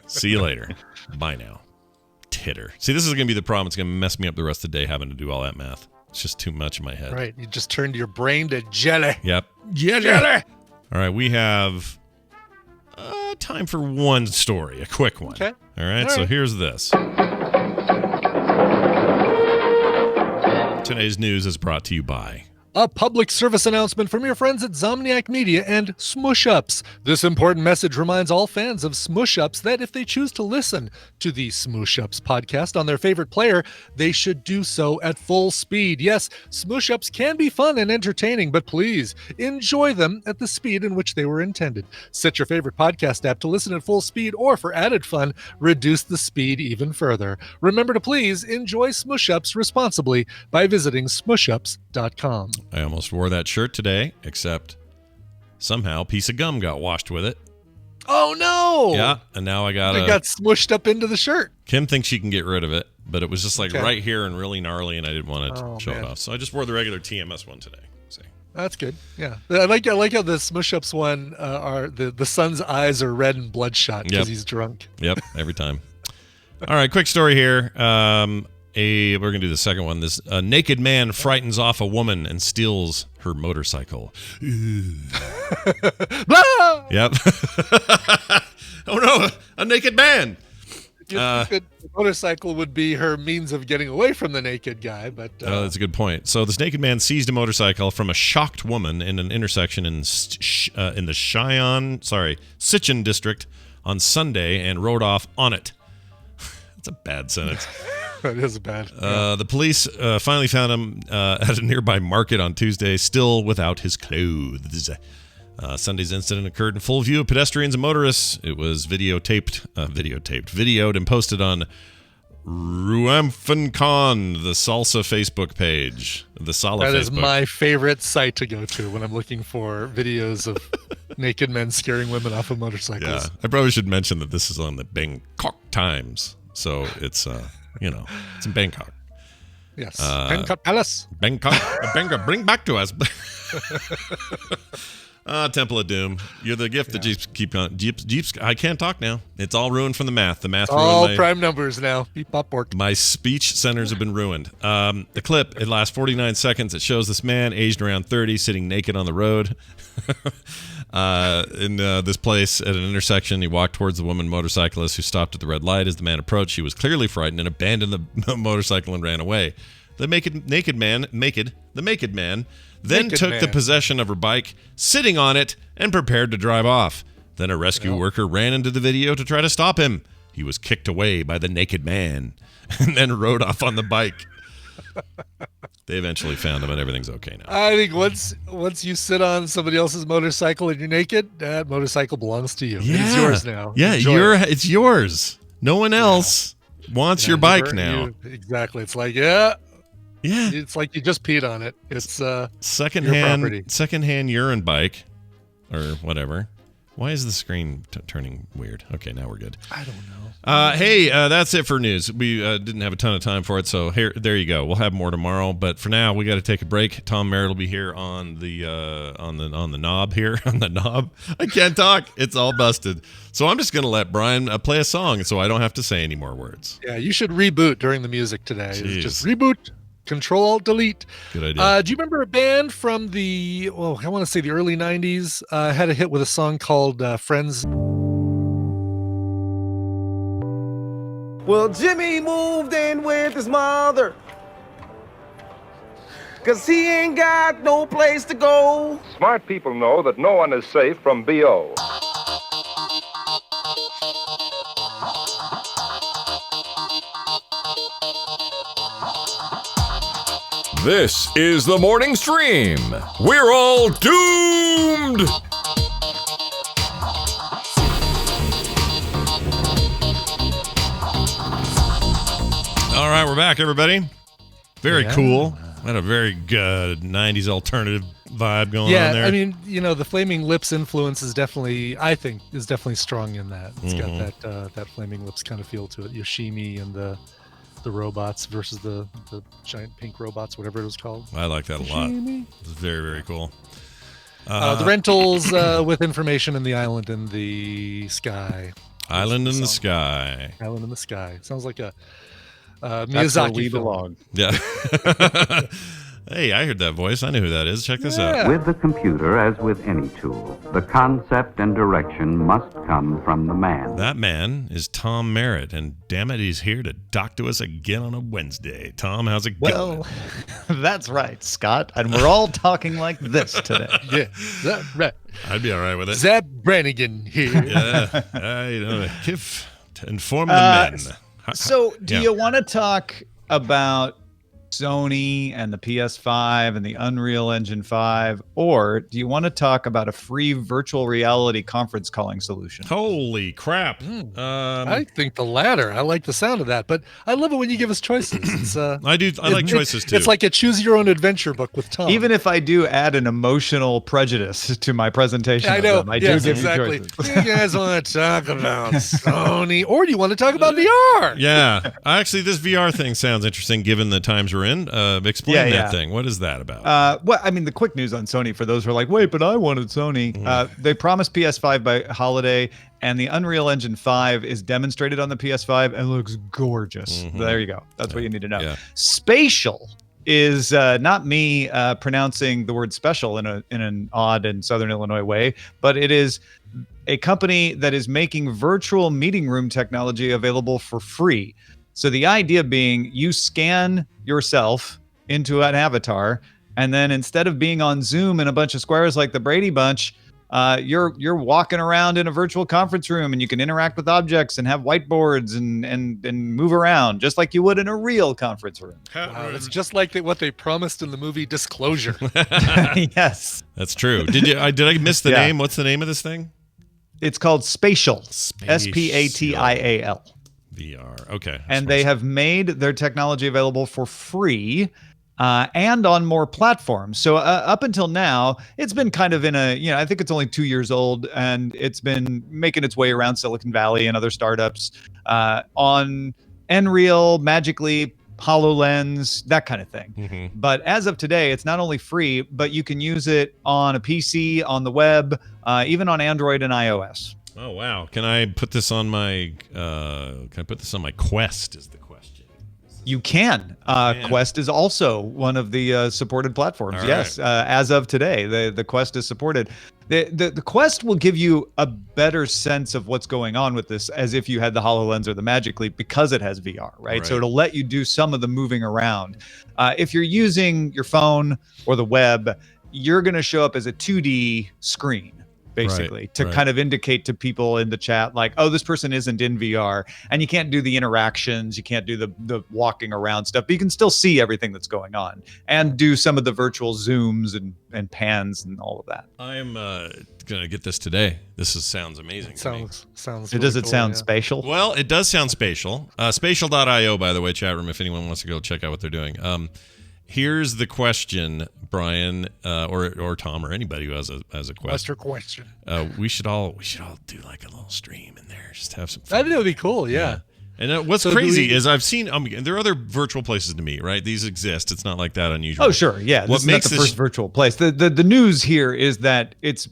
See you later. Bye now. Titter. See, this is going to be the problem. It's going to mess me up the rest of the day having to do all that math. It's just too much in my head. Right. You just turned your brain to jelly. Yep. Jelly. All right. We have time for one story, a quick one. Okay. All right. All So right. here's this. Today's news is brought to you by A public service announcement from your friends at Zomniac Media and Smush Ups. This important message reminds all fans of Smush Ups that if they choose to listen to the Smush Ups podcast on their favorite player, they should do so at full speed. Yes, Smush Ups can be fun and entertaining, but please enjoy them at the speed in which they were intended. Set your favorite podcast app to listen at full speed, or for added fun, reduce the speed even further. Remember to please enjoy Smush Ups responsibly by visiting smushups.com. I almost wore that shirt today, except somehow a piece of gum got washed with it. Oh no! Yeah, and now I It got smushed up into the shirt. Kim thinks she can get rid of it, but it was just like Okay. right here and really gnarly, and I didn't want to show it man. off. So I just wore the regular TMS one today. See. That's good. Yeah, I like how the Smush Ups one are the son's eyes are red and bloodshot because Yep. he's drunk. Yep, every time. All right, quick story here. We're gonna do the second one. This naked man frightens off a woman and steals her motorcycle. Blah! Yep. Oh no, a naked man. You'd think that the motorcycle would be her means of getting away from the naked guy, but That's a good point. So this naked man seized a motorcycle from a shocked woman in an intersection in the Sitchin district on Sunday and rode off on it. That's a bad sentence. that is bad. The police finally found him at a nearby market on Tuesday, still without his clothes. Sunday's incident occurred in full view of pedestrians and motorists. It was videoed and posted on Ruamfancon, the Salsa Facebook page. The Sala That Facebook. is my favorite site to go to when I'm looking for videos of naked men scaring women off of motorcycles. Yeah, I probably should mention that this is on the Bangkok Times. So it's, it's in Bangkok. Yes. Bangkok Palace. Bangkok, bring back to us. Temple of Doom. You're the gift that Jeeps keep on. Jeeps. I can't talk now. It's all ruined from the math. The math All ruined prime numbers now. Beep bop bork. my speech centers have been ruined. The clip, it lasts 49 seconds. It shows this man aged around 30 sitting naked on the road in this place at an intersection. He walked towards the woman motorcyclist who stopped at the red light. As the man approached, she was clearly frightened and abandoned the motorcycle and ran away. The naked man then Naked took man. the possession of her bike, sitting on it, and prepared to drive off. Then a rescue worker ran into the video to try to stop him. He was kicked away by the naked man and then rode off on the bike. They eventually found him, and everything's okay now. I think once you sit on somebody else's motorcycle and you're naked, that motorcycle belongs to you. It's yours now. Yeah, Enjoy it. it's yours. No one else wants your bike now. Exactly. It's like, Yeah. it's like you just peed on it. It's property. Secondhand urine bike, or whatever. Why is the screen turning weird? Okay, now we're good. I don't know. Hey, that's it for news. We didn't have a ton of time for it, so there you go. We'll have more tomorrow, but for now, we got to take a break. Tom Merritt will be here on the knob here on the knob. I can't talk; it's all busted. So I'm just gonna let Brian play a song, so I don't have to say any more words. Yeah, you should reboot during the music today. Jeez. Just reboot. Control Delete. Good idea. Do you remember a band from the I want to say the early '90s? Had a hit with a song called "Friends." Well, Jimmy moved in with his mother, 'cause he ain't got no place to go. Smart people know that no one is safe from BO. This is the morning stream. We're all doomed. All right, we're back, everybody. Very Yeah. cool. Had a very good '90s alternative vibe going on Yeah, there. I mean, the Flaming Lips influence is definitely strong in that. It's got that Flaming Lips kind of feel to it. Yoshimi and the robots versus the giant pink robots, whatever it was called. I like that a lot. It's very, very cool. The rentals with information in the island in the sky. Island in the Sky. Island in the Sky. Sounds like a That's where Miyazaki we film. belong. Yeah. Hey, I heard that voice. I know who that is. Check this out. With the computer, as with any tool, the concept and direction must come from the man. That man is Tom Merritt, and damn it, he's here to talk to us again on a Wednesday. Tom, how's it going? Well, that's right, Scott. And we're all talking like this today. Yeah, that right. I'd be all right with it. Zeb Brannigan here. Yeah. Inform the men. So, do Yeah. you want to talk about Sony and the PS5 and the Unreal Engine 5? Or do you want to talk about a free virtual reality conference calling solution? Holy crap. I think the latter. I like the sound of that, but I love it when you give us choices. It's, I like choices too. It's like a choose your own adventure book with Tom. Even if I do add an emotional prejudice to my presentation, I know. I do give exactly. you choices. You guys want to talk about Sony, or do you want to talk about VR? Yeah. Actually, this VR thing sounds interesting given the times we're in. Explain that thing. What is that about? Well, I mean, the quick news on Sony for those who are like, wait, but I wanted Sony. They promised PS5 by holiday, and the Unreal Engine 5 is demonstrated on the PS5 and looks gorgeous. There you go. That's what you need to know. Yeah. Spatial is not me pronouncing the word special in an odd and Southern Illinois way, but it is a company that is making virtual meeting room technology available for free. So the idea being you scan yourself into an avatar, and then instead of being on Zoom in a bunch of squares like the Brady Bunch, you're walking around in a virtual conference room, and you can interact with objects and have whiteboards and move around just like you would in a real conference room. Wow, it's just like what they promised in the movie Disclosure. Yes, that's true. Did I miss the name? What's the name of this thing? It's called Spatial. SPATIAL. VR. Okay. And they have made their technology available for free and on more platforms. So up until now, it's been kind of in a, I think it's only 2 years old, and it's been making its way around Silicon Valley and other startups on Nreal, Magic Leap, HoloLens, that kind of thing. But as of today, it's not only free, but you can use it on a PC, on the web, even on Android and iOS. Oh wow! Can I put this on my Quest? Is the question. You can. Quest is also one of the supported platforms. All yes, as of today, the Quest is supported. The Quest will give you a better sense of what's going on with this, as if you had the HoloLens or the Magic Leap, because it has VR, right? So it'll let you do some of the moving around. If you're using your phone or the web, you're going to show up as a 2D screen, basically, to kind of indicate to people in the chat, like, oh, this person isn't in VR. And you can't do the interactions, you can't do the walking around stuff, but you can still see everything that's going on and do some of the virtual zooms and pans and all of that. I am gonna get this today. Sounds amazing. Sounds. Really does it sound spatial? Well, it does sound spatial. Spatial.io, by the way, chat room, if anyone wants to go check out what they're doing. Here's the question, Brian, or Tom, or anybody who has a question. What's your question? We should all do like a little stream in there, just have some fun. I think it would be cool. Yeah. And what's crazy is I've seen there are other virtual places to meet, right? These exist. It's not like that unusual. Oh, sure, yeah. This is not the first virtual place. The news here is that it's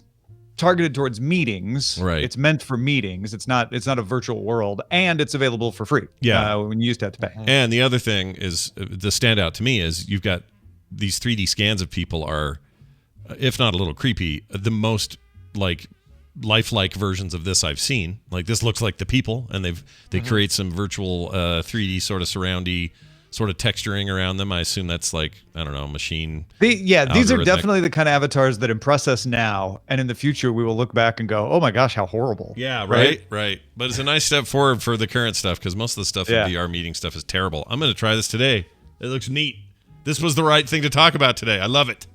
targeted towards meetings. Right. It's meant for meetings. It's not a virtual world, and it's available for free. Yeah. When you used to have to pay. And the other thing is, the standout to me is you've got these 3D scans of people are, if not a little creepy, the most like lifelike versions of this I've seen. Like, this looks like the people, and they create some virtual 3D sort of surroundy sort of texturing around them. I assume that's like, I don't know, machine. These are definitely the kind of avatars that impress us now, and in the future we will look back and go, oh my gosh, how horrible. Yeah, right. But it's a nice step forward for the current stuff, because most of the stuff in VR meeting stuff is terrible. I'm going to try this today. It looks neat. This was the right thing to talk about today. I love it.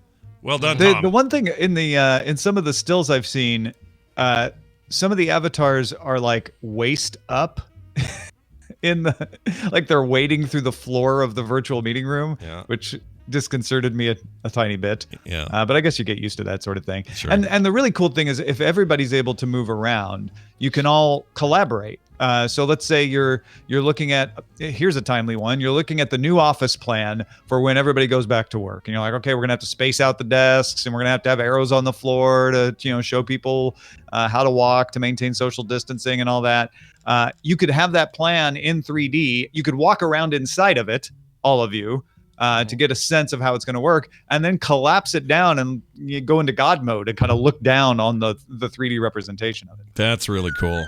Well done, Tom. The one thing in some of the stills I've seen, some of the avatars are like waist up. Like they're wading through the floor of the virtual meeting room, which disconcerted me a tiny bit. Yeah. But I guess you get used to that sort of thing. Sure. And the really cool thing is, if everybody's able to move around, you can all collaborate. So let's say you're looking at, here's a timely one. You're looking at the new office plan for when everybody goes back to work, and you're like, okay, we're gonna have to space out the desks, and we're gonna have to have arrows on the floor to show people how to walk, to maintain social distancing and all that. You could have that plan in 3D. You could walk around inside of it, all of you, to get a sense of how it's going to work, and then collapse it down and you go into God mode and kind of look down on the 3D representation of it. That's really cool.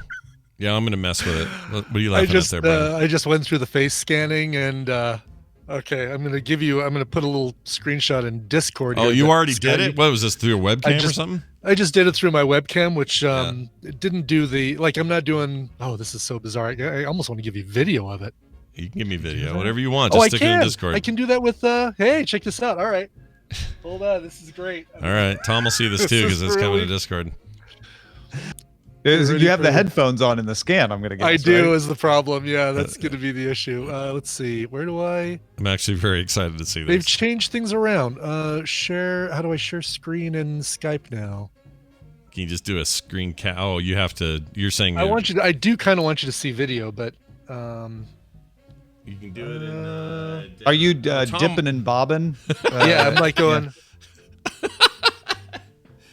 Yeah, I'm going to mess with it. What are you laughing at there, Brian? I just went through the face scanning, and okay, I'm going to put a little screenshot in Discord. Oh, you already did it? What was this, through your webcam or something? I just did it through my webcam, which it didn't do I'm not doing, oh, this is so bizarre. I almost want to give you video of it. You can give me video, whatever you want. Oh, Just I stick it in can. Discord. I can do that with. Hey, check this out. All right, hold on. This is great. All right, Tom will see this too because it's coming to Discord. You have the headphones on in the scan. I'm gonna guess. I do right? is the problem. Yeah, that's gonna be the issue. Let's see. Where do I? I'm actually very excited to see this. They've changed things around. Share. How do I share screen in Skype now? Can you just do a screen cap? Oh, you have to. You're saying I do kind of want you to see video, but you can do it in. Are you dipping and bobbing? Yeah, I'm like going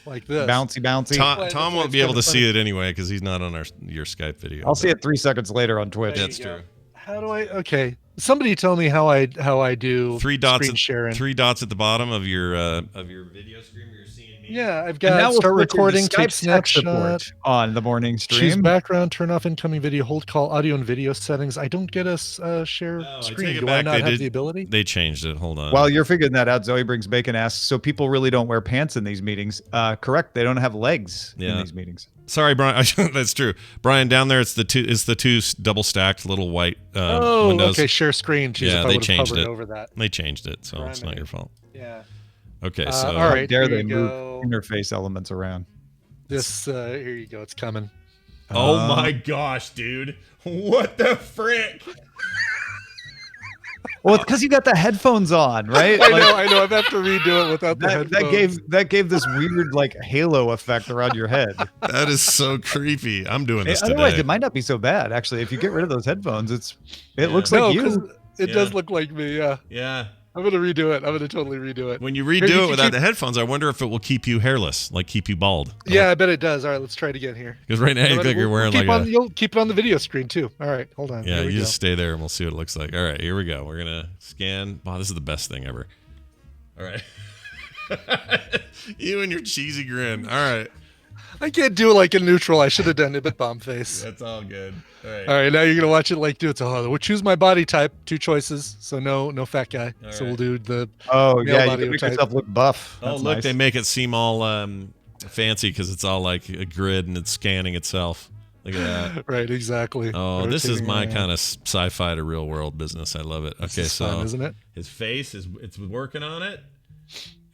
like this. Bouncy. Tom won't be able to see it anyway because he's not on your Skype video. I'll see it 3 seconds later on Twitch. That's true. How do I? Okay, somebody tell me how I do three dots screen sharing. 3 dots at the bottom of your video screen where you're seeing me. Yeah, I've And got now we'll start flick into recording, Skype take tech support snapshot. on the morning Choose stream. background, turn off incoming video, hold call, audio and video settings. I don't get a share No, I screen. take it Do back. I not have the ability? They changed it. Hold on. While you're figuring that out, Zoe Brings Bacon asks, so people really don't wear pants in these meetings? Correct. They don't have legs in these meetings. Sorry, Brian. That's true. Brian, down there, it's the two double stacked little white windows. Okay, share screen. Jeez, Yeah, if I they would've changed hovered it. over that. They changed it, so it's not your fault. Yeah. Okay, so all right, Dare here they you move go. interface elements around? This here you go. It's coming. Oh my gosh, dude! What the frick? Well, it's because you got the headphones on, right? I know. I have to redo it without the headphones. That gave this weird like halo effect around your head. That is so creepy. I'm doing this Otherwise, today. it might not be so bad. Actually, if you get rid of those headphones, it looks like you. 'cause it does look like me. Yeah. Yeah. I'm gonna redo it. I'm gonna totally redo it. When you redo it without the headphones, I wonder if it will keep you hairless, like keep you bald. Yeah, I bet it does. All right, let's try it again here. Because right now you look like you're wearing like a. You'll keep it on the video screen too. All right, hold on. Yeah, Here we you go. just stay there and we'll see what it looks like. All right, here we go. We're gonna scan. Wow, this is the best thing ever. All right. You and your cheesy grin. All right. I can't do it like in neutral. I should have done it, but bomb face. That's all good. All right. All right, now you're gonna watch it like do it. So we'll choose my body type. 2 choices. So no fat guy. All so right. we'll do the. Oh male yeah, you body can make type. yourself look buff. Oh, That's look, nice. they make it seem all fancy because it's all like a grid and it's scanning itself. Look at that. Right, exactly. Oh, this is Rotating my around. kind of sci-fi to real world business. I love it. This Okay, is so fun, isn't it? his face it's working on it.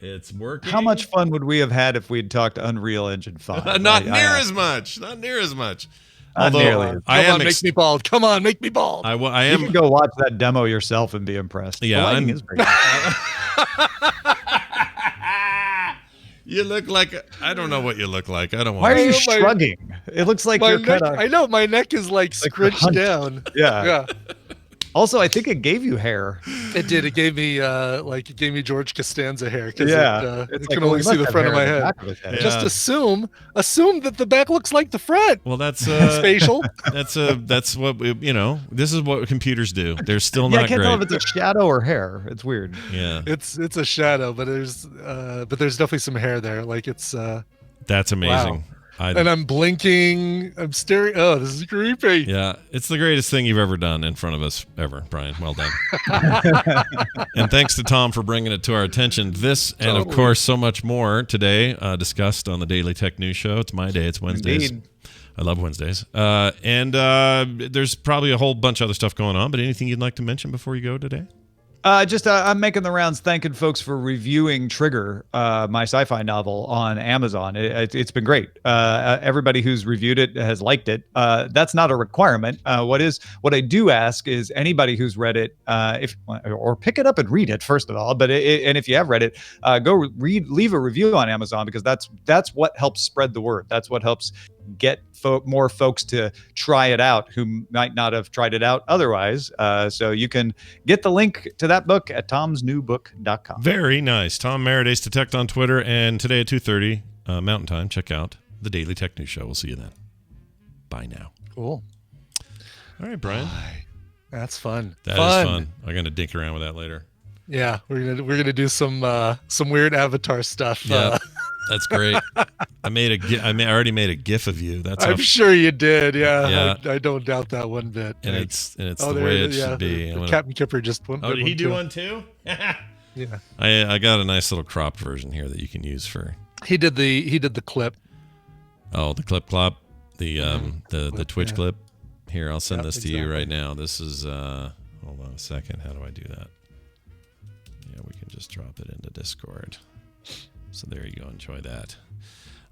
It's working. How much fun would we have had if we'd talked Unreal Engine 5? Not near as much. Not near as much. Not nearly. Although Make me bald. Come on, make me bald. I You am. can go watch that demo yourself and be impressed. Yeah, The lighting I'm- is pretty good. You look like I don't know what you look like. I don't want. Why are you My- shrugging? It looks like My you're neck, kind of. I know my neck is like scrunched hunched. down. Yeah. Yeah. Also, I think it gave you hair. It did. It gave me George Costanza hair. 'Cause Yeah. It It's can like, well, only he see must the have front of hair my in the head. back of his head. Yeah. Just assume that the back looks like the front. Well, that's Spatial. that's what this is what computers do. They're still Yeah, I not can't great. tell if it's a shadow or hair. It's weird. Yeah, It's a shadow, but there's definitely some hair there. Like it's that's amazing. Wow. And I'm blinking. I'm staring. Oh, this is creepy. Yeah, it's the greatest thing you've ever done in front of us ever, Brian. Well done. And thanks to Tom for bringing it to our attention. This and of course so much more today discussed on the Daily Tech News Show. It's my day. It's Wednesdays. Indeed. I love Wednesdays. And there's probably a whole bunch of other stuff going on. But anything you'd like to mention before you go today? I'm making the rounds thanking folks for reviewing Trigger, my sci-fi novel on Amazon. It's been great. Everybody who's reviewed it has liked it. That's not a requirement. What I do ask is anybody who's read it, or pick it up and read it first of all. But and if you have read it, leave a review on Amazon because that's what helps spread the word. That's what helps get more folks to try it out who might not have tried it out otherwise. So you can get the link to that book at tomsnewbook.com. Very nice. Tom Merridace Detect on Twitter. And today at 2:30 Mountain Time, check out the Daily Tech News Show. We'll see you then. Bye now. Cool. All right, Brian. That's fun. That is fun. I'm going to dink around with that later. Yeah, we're gonna do some weird avatar stuff. Yeah, that's great. I already made a GIF of you. That's I'm sure you did. Yeah, Yeah. I don't doubt that one bit. and it's the way it should be. Captain Kipper just went. Oh, did he do one too? Yeah, I got a nice little cropped version here that you can use for. he did the clip. Oh, the clip clop, the Twitch clip. Here, I'll send Yep, this to you right now. This is hold Hold on a second. How do I do that? Yeah, we can just drop it into Discord. So there you go. Enjoy that.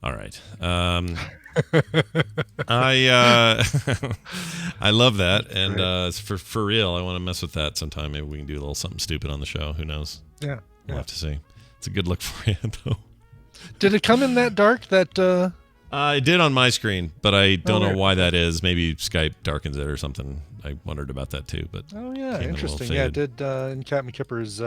All right. I love that, and it's for real. I want to mess with that sometime. Maybe we can do a little something stupid on the show. Who knows? Yeah. We'll have to see. It's a good look for you, though. Did it come in that dark? That I did on my screen, but I don't know why that is. Maybe Skype darkens it or something. I wondered about that too. But oh yeah, interesting. Yeah, it did in Captain Kipper's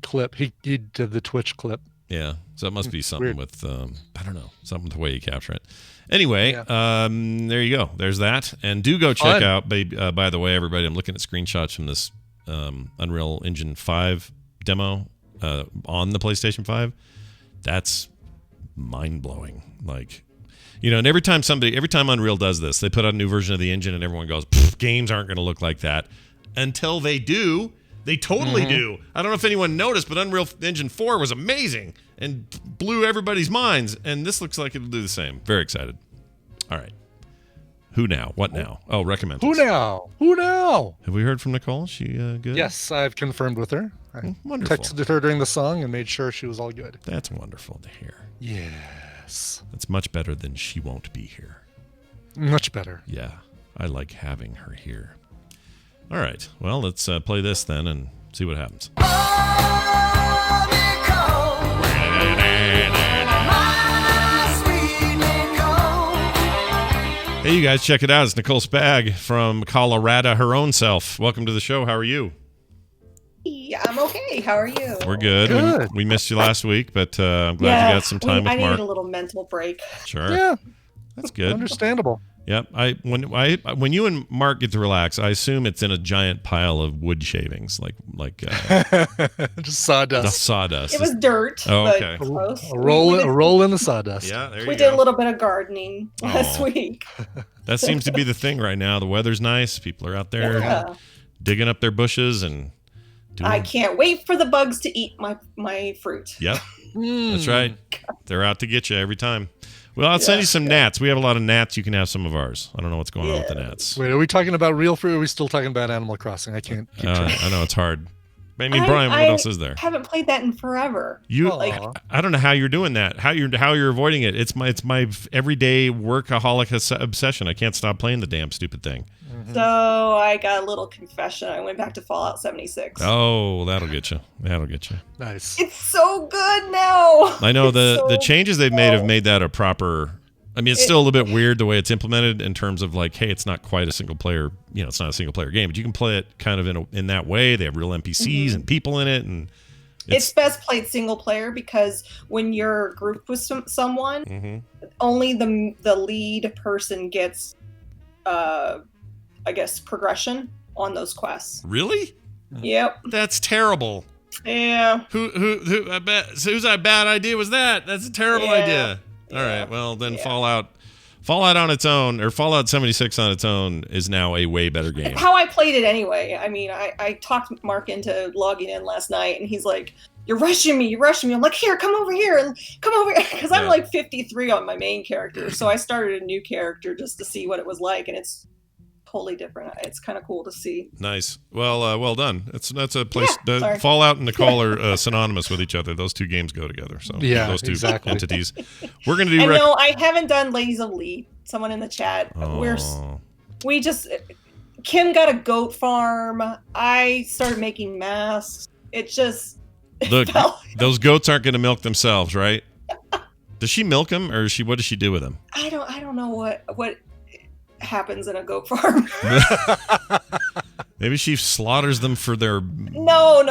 clip. He did the Twitch clip. Yeah, so it must be something with I don't know, something with the way you capture it. Anyway, there you go. There's that, and do go check out. By the way, everybody, I'm looking at screenshots from this Unreal Engine 5 demo on the PlayStation 5. That's mind blowing. Like, you know, and every time Unreal does this, they put out a new version of the engine, and everyone goes, games aren't going to look like that until they do. They totally do. I don't know if anyone noticed, but Unreal Engine 4 was amazing and blew everybody's minds. And this looks like it'll do the same. Very excited. All right. Who now? What now? Oh, recommend. Who now? Who now? Have we heard from Nicole? She good? Yes, I've confirmed with her. I wonderful. texted her during the song and made sure she was all good. That's wonderful to hear. Yes. That's much better than she won't be here. Much better. Yeah. I like having her here. All right. Well, let's play this then and see what happens. Hey, you guys, check it out. It's Nicole Spag from Colorado, her own self. Welcome to the show. How are you? Yeah, I'm okay. How are you? We're good. We missed you last week, but I'm glad you got some time with I Mark. needed a little mental break. Sure. Yeah. That's good. Understandable. Yep. When you and Mark get to relax, I assume it's in a giant pile of wood shavings, like just sawdust. The sawdust. It was dirt. Oh, but okay. close. A roll in the sawdust. Yeah, there you We go. did a little bit of gardening last week. That seems to be the thing right now. The weather's nice. People are out there digging up their bushes and doing. I can't wait for the bugs to eat my fruit. Yep. That's right. They're out to get you every time. Well, I'll send you some gnats. We have a lot of gnats. You can have some of ours. I don't know what's going on with the gnats. Wait, are we talking about real fruit or are we still talking about Animal Crossing? I can't keep track. I know it's hard. I mean, Brian, what else is there? I haven't played that in forever. I don't know how you're doing that. How you're avoiding it. It's my everyday workaholic obsession. I can't stop playing the damn stupid thing. So I got a little confession. I went back to Fallout 76. Oh, that'll get you. Nice. It's so good now. I know the changes they've made that a proper. I mean, it's still a little bit weird the way it's implemented in terms of like, hey, it's not quite a single player. You know, it's not a single player game, but you can play it kind of in that way. They have real NPCs and people in it, and it's best played single player because when you're grouped with someone, only the lead person gets, I guess, progression on those quests. Really? Yep. That's terrible. Yeah. Who? I bet. Whose bad idea was that? That's a terrible idea. All right. Well, then Fallout on its own, or Fallout 76 on its own, is now a way better game. How I played it anyway. I mean, I talked Mark into logging in last night, and he's like, "You're rushing me. I'm like, "Here, come over here, because I'm like 53 on my main character. So I started a new character just to see what it was like, and it's totally different. It's kind of cool to see. Nice. Well, well done. That's a place. Fallout and Nicole are synonymous with each other. Those two games go together. So those two entities. We're gonna do. No, I haven't done Ladies of Lead. Someone in the chat. We just. Kim got a goat farm. I started making masks. It just. Look, those goats aren't going to milk themselves, right? Does she milk them, or what does she do with them? I don't know what happens in a goat farm. Maybe she slaughters them for their no.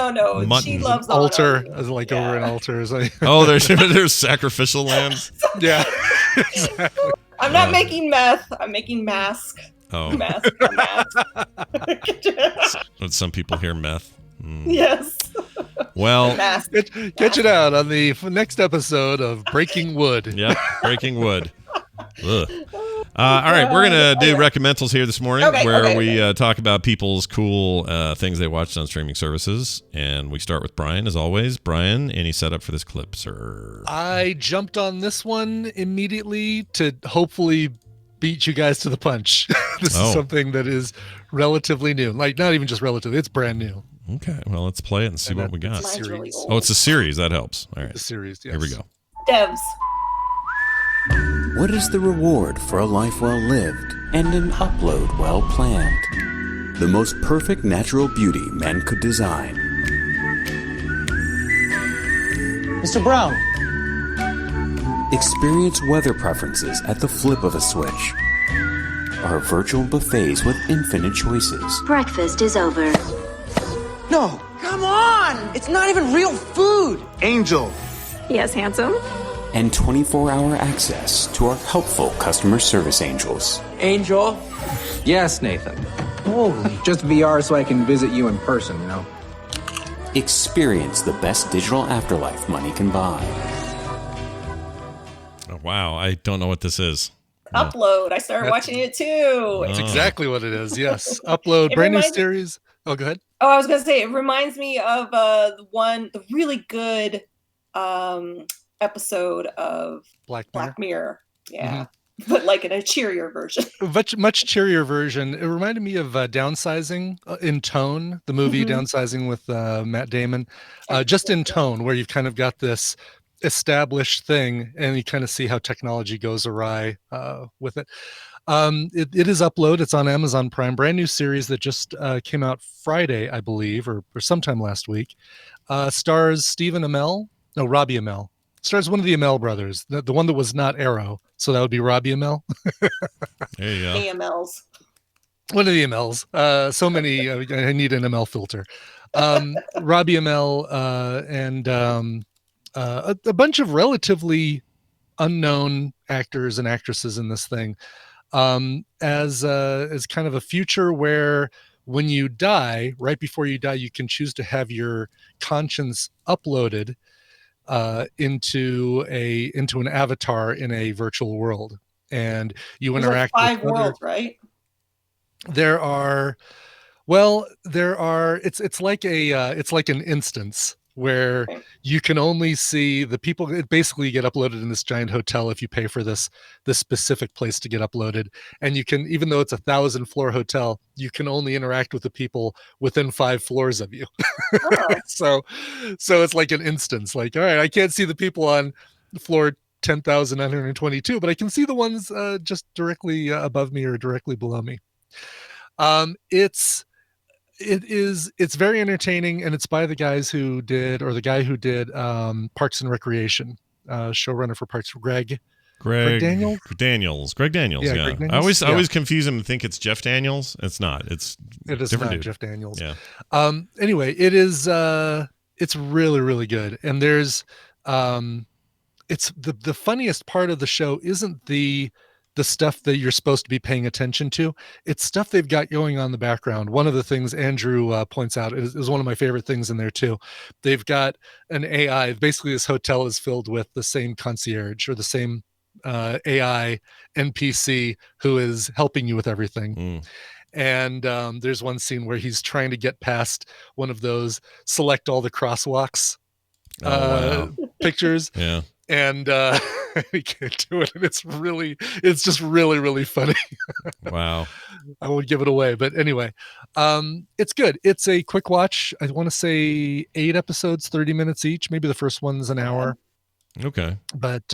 Mutton. She loves altar, like over an altar. Oh, there's sacrificial lambs. Yeah, exactly. I'm not making meth. I'm making mask. Oh, mask. Some people hear meth. Yes. Well, catch it out on the next episode of Breaking Wood. Yep, Breaking Wood. Ugh. All right, we're going to do recommendals here this morning where we talk about people's cool things they watched on streaming services. And we start with Brian, as always. Brian, any setup for this clip, sir? I jumped on this one immediately to hopefully beat you guys to the punch. This is something that is relatively new. Like, not even just relative, it's brand new. Okay, well, let's play it and see what we got. It's a series. Oh, it's a series. That helps. All right. The series, yes. Here we go. Devs. What is the reward for a life well lived and an upload well planned? The most perfect natural beauty man could design. Mr. Brown. Experience weather preferences at the flip of a switch. Our virtual buffets with infinite choices. Breakfast is over. No. Come on! It's not even real food! Angel. Yes, handsome. And 24-hour access to our helpful customer service angels. Angel? Yes, Nathan. Just VR so I can visit you in person, you know? Experience the best digital afterlife money can buy. Oh, wow, I don't know what this is. Upload. I started watching it too. That's exactly what it is. Yes. Upload. Brand new series. Oh, go ahead. Oh, I was going to say, it reminds me of the really good episode of Black Mirror. Yeah. Mm-hmm. But like in a cheerier version. Much cheerier version. It reminded me of Downsizing in tone, the movie Downsizing with Matt Damon. Just in tone, where you've kind of got this established thing and you kind of see how technology goes awry with it. It is Upload. It's on Amazon Prime. Brand new series that just came out Friday, I believe, or sometime last week. Stars Robbie Amell. Stars one of the Amell brothers, the one that was not Arrow. So that would be Robbie Amell. There you go. AMLs. One of the MLs. So many. I need an ML filter. Robbie Amell and a bunch of relatively unknown actors and actresses in this thing. As kind of a future where when you die, right before you die, you can choose to have your conscience uploaded into an avatar in a virtual world, and you interact like 5 with worlds, right? There are. It's like an instance where you can only see the people. It basically get uploaded in this giant hotel if you pay for this specific place to get uploaded, and you can, even though it's 1,000-floor hotel, you can only interact with the people within 5 floors of you. So it's like an instance. Like, all right, I can't see the people on floor 10,922, but I can see the ones just directly above me or directly below me. It's very entertaining, and it's by the guy who did Parks and Recreation, showrunner for Parks. Greg Daniels. Greg Daniels. Yeah, Yeah. Greg Daniels? I always confuse him and think it's Jeff Daniels. It's not. It is different not dude. Jeff Daniels. Yeah. Anyway, it is. It's really, really good, and there's it's the funniest part of the show isn't the stuff that you're supposed to be paying attention to. It's stuff they've got going on in the background. One of the things Andrew points out is one of my favorite things in there too. They've got an AI. Basically, this hotel is filled with the same concierge or the same AI NPC who is helping you with everything. And there's one scene where he's trying to get past one of those select all the crosswalks pictures. Yeah. And he can't do it. And it's just really, really funny. Wow. I won't give it away. But anyway, it's good. It's a quick watch. I want to say 8 episodes, 30 minutes each. Maybe the first one's an hour. Okay. But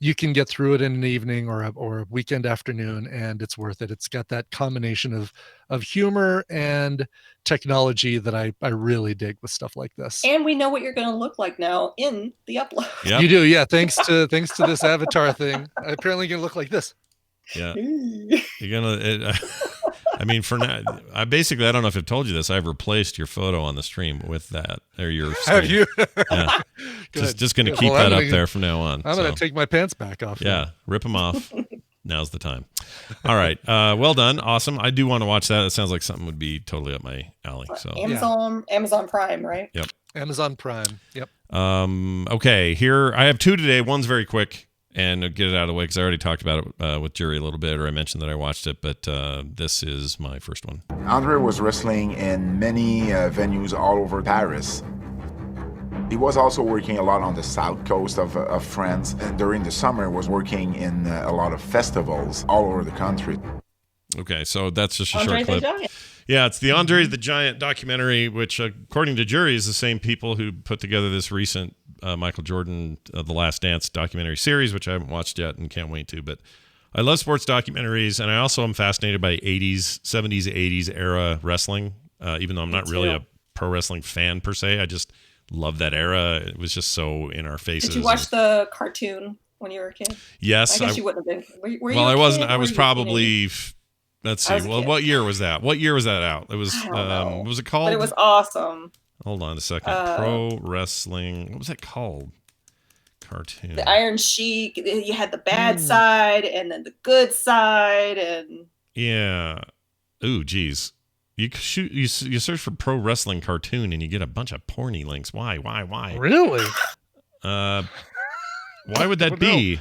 you can get through it in an evening or a weekend afternoon, and it's worth it. It's got that combination of humor and technology that I really dig with stuff like this. And we know what you're going to look like now in the upload. Yep. You do, yeah. Thanks to this avatar thing, I'm apparently going to look like this. Yeah. You're gonna. I mean, for now, I don't know if I've told you this. I've replaced your photo on the stream with that, or your. Stream. Have you? Yeah. Just going to keep Well, that up there from now on. I'm going to take my pants back off. Yeah, now. Rip them off. Now's the time. All right. Well done. Awesome. I do want to watch that. It sounds like something would be totally up my alley. So Amazon Prime, right? Yep. Amazon Prime. Yep. Okay. Here I have 2 today. One's very quick. And I'll get it out of the way because I already talked about it with Jury a little bit, or I mentioned that I watched it, but this is my first one. Andre was wrestling in many venues all over Paris. He was also working a lot on the south coast of France, and during the summer was working in a lot of festivals all over the country. Okay, so that's just a Andre short the clip. Giant. Yeah, it's the Andre the Giant documentary, which, according to jury, is the same people who put together this recent Michael Jordan The Last Dance documentary series, which I haven't watched yet and can't wait to. But I love sports documentaries, and I also am fascinated by 70s, 80s era wrestling, even though I'm not really a pro wrestling fan per se. I just love that era. It was just so in our faces. Did you watch the cartoon when you were a kid? Yes. I guess you wouldn't have been. Were you well, a I wasn't. kid I or was were you a probably. teenager? Let's I see. was a Well, kid. what year was that? What year was that out? It was. I don't know. What was it called? But it was awesome. Hold on a second. Pro wrestling. What was that called? Cartoon. The Iron Sheik. You had the bad side and then the good side, and Yeah. Ooh, geez. You shoot. You search for pro wrestling cartoon and you get a bunch of porny links. Why? Really? Why would that be?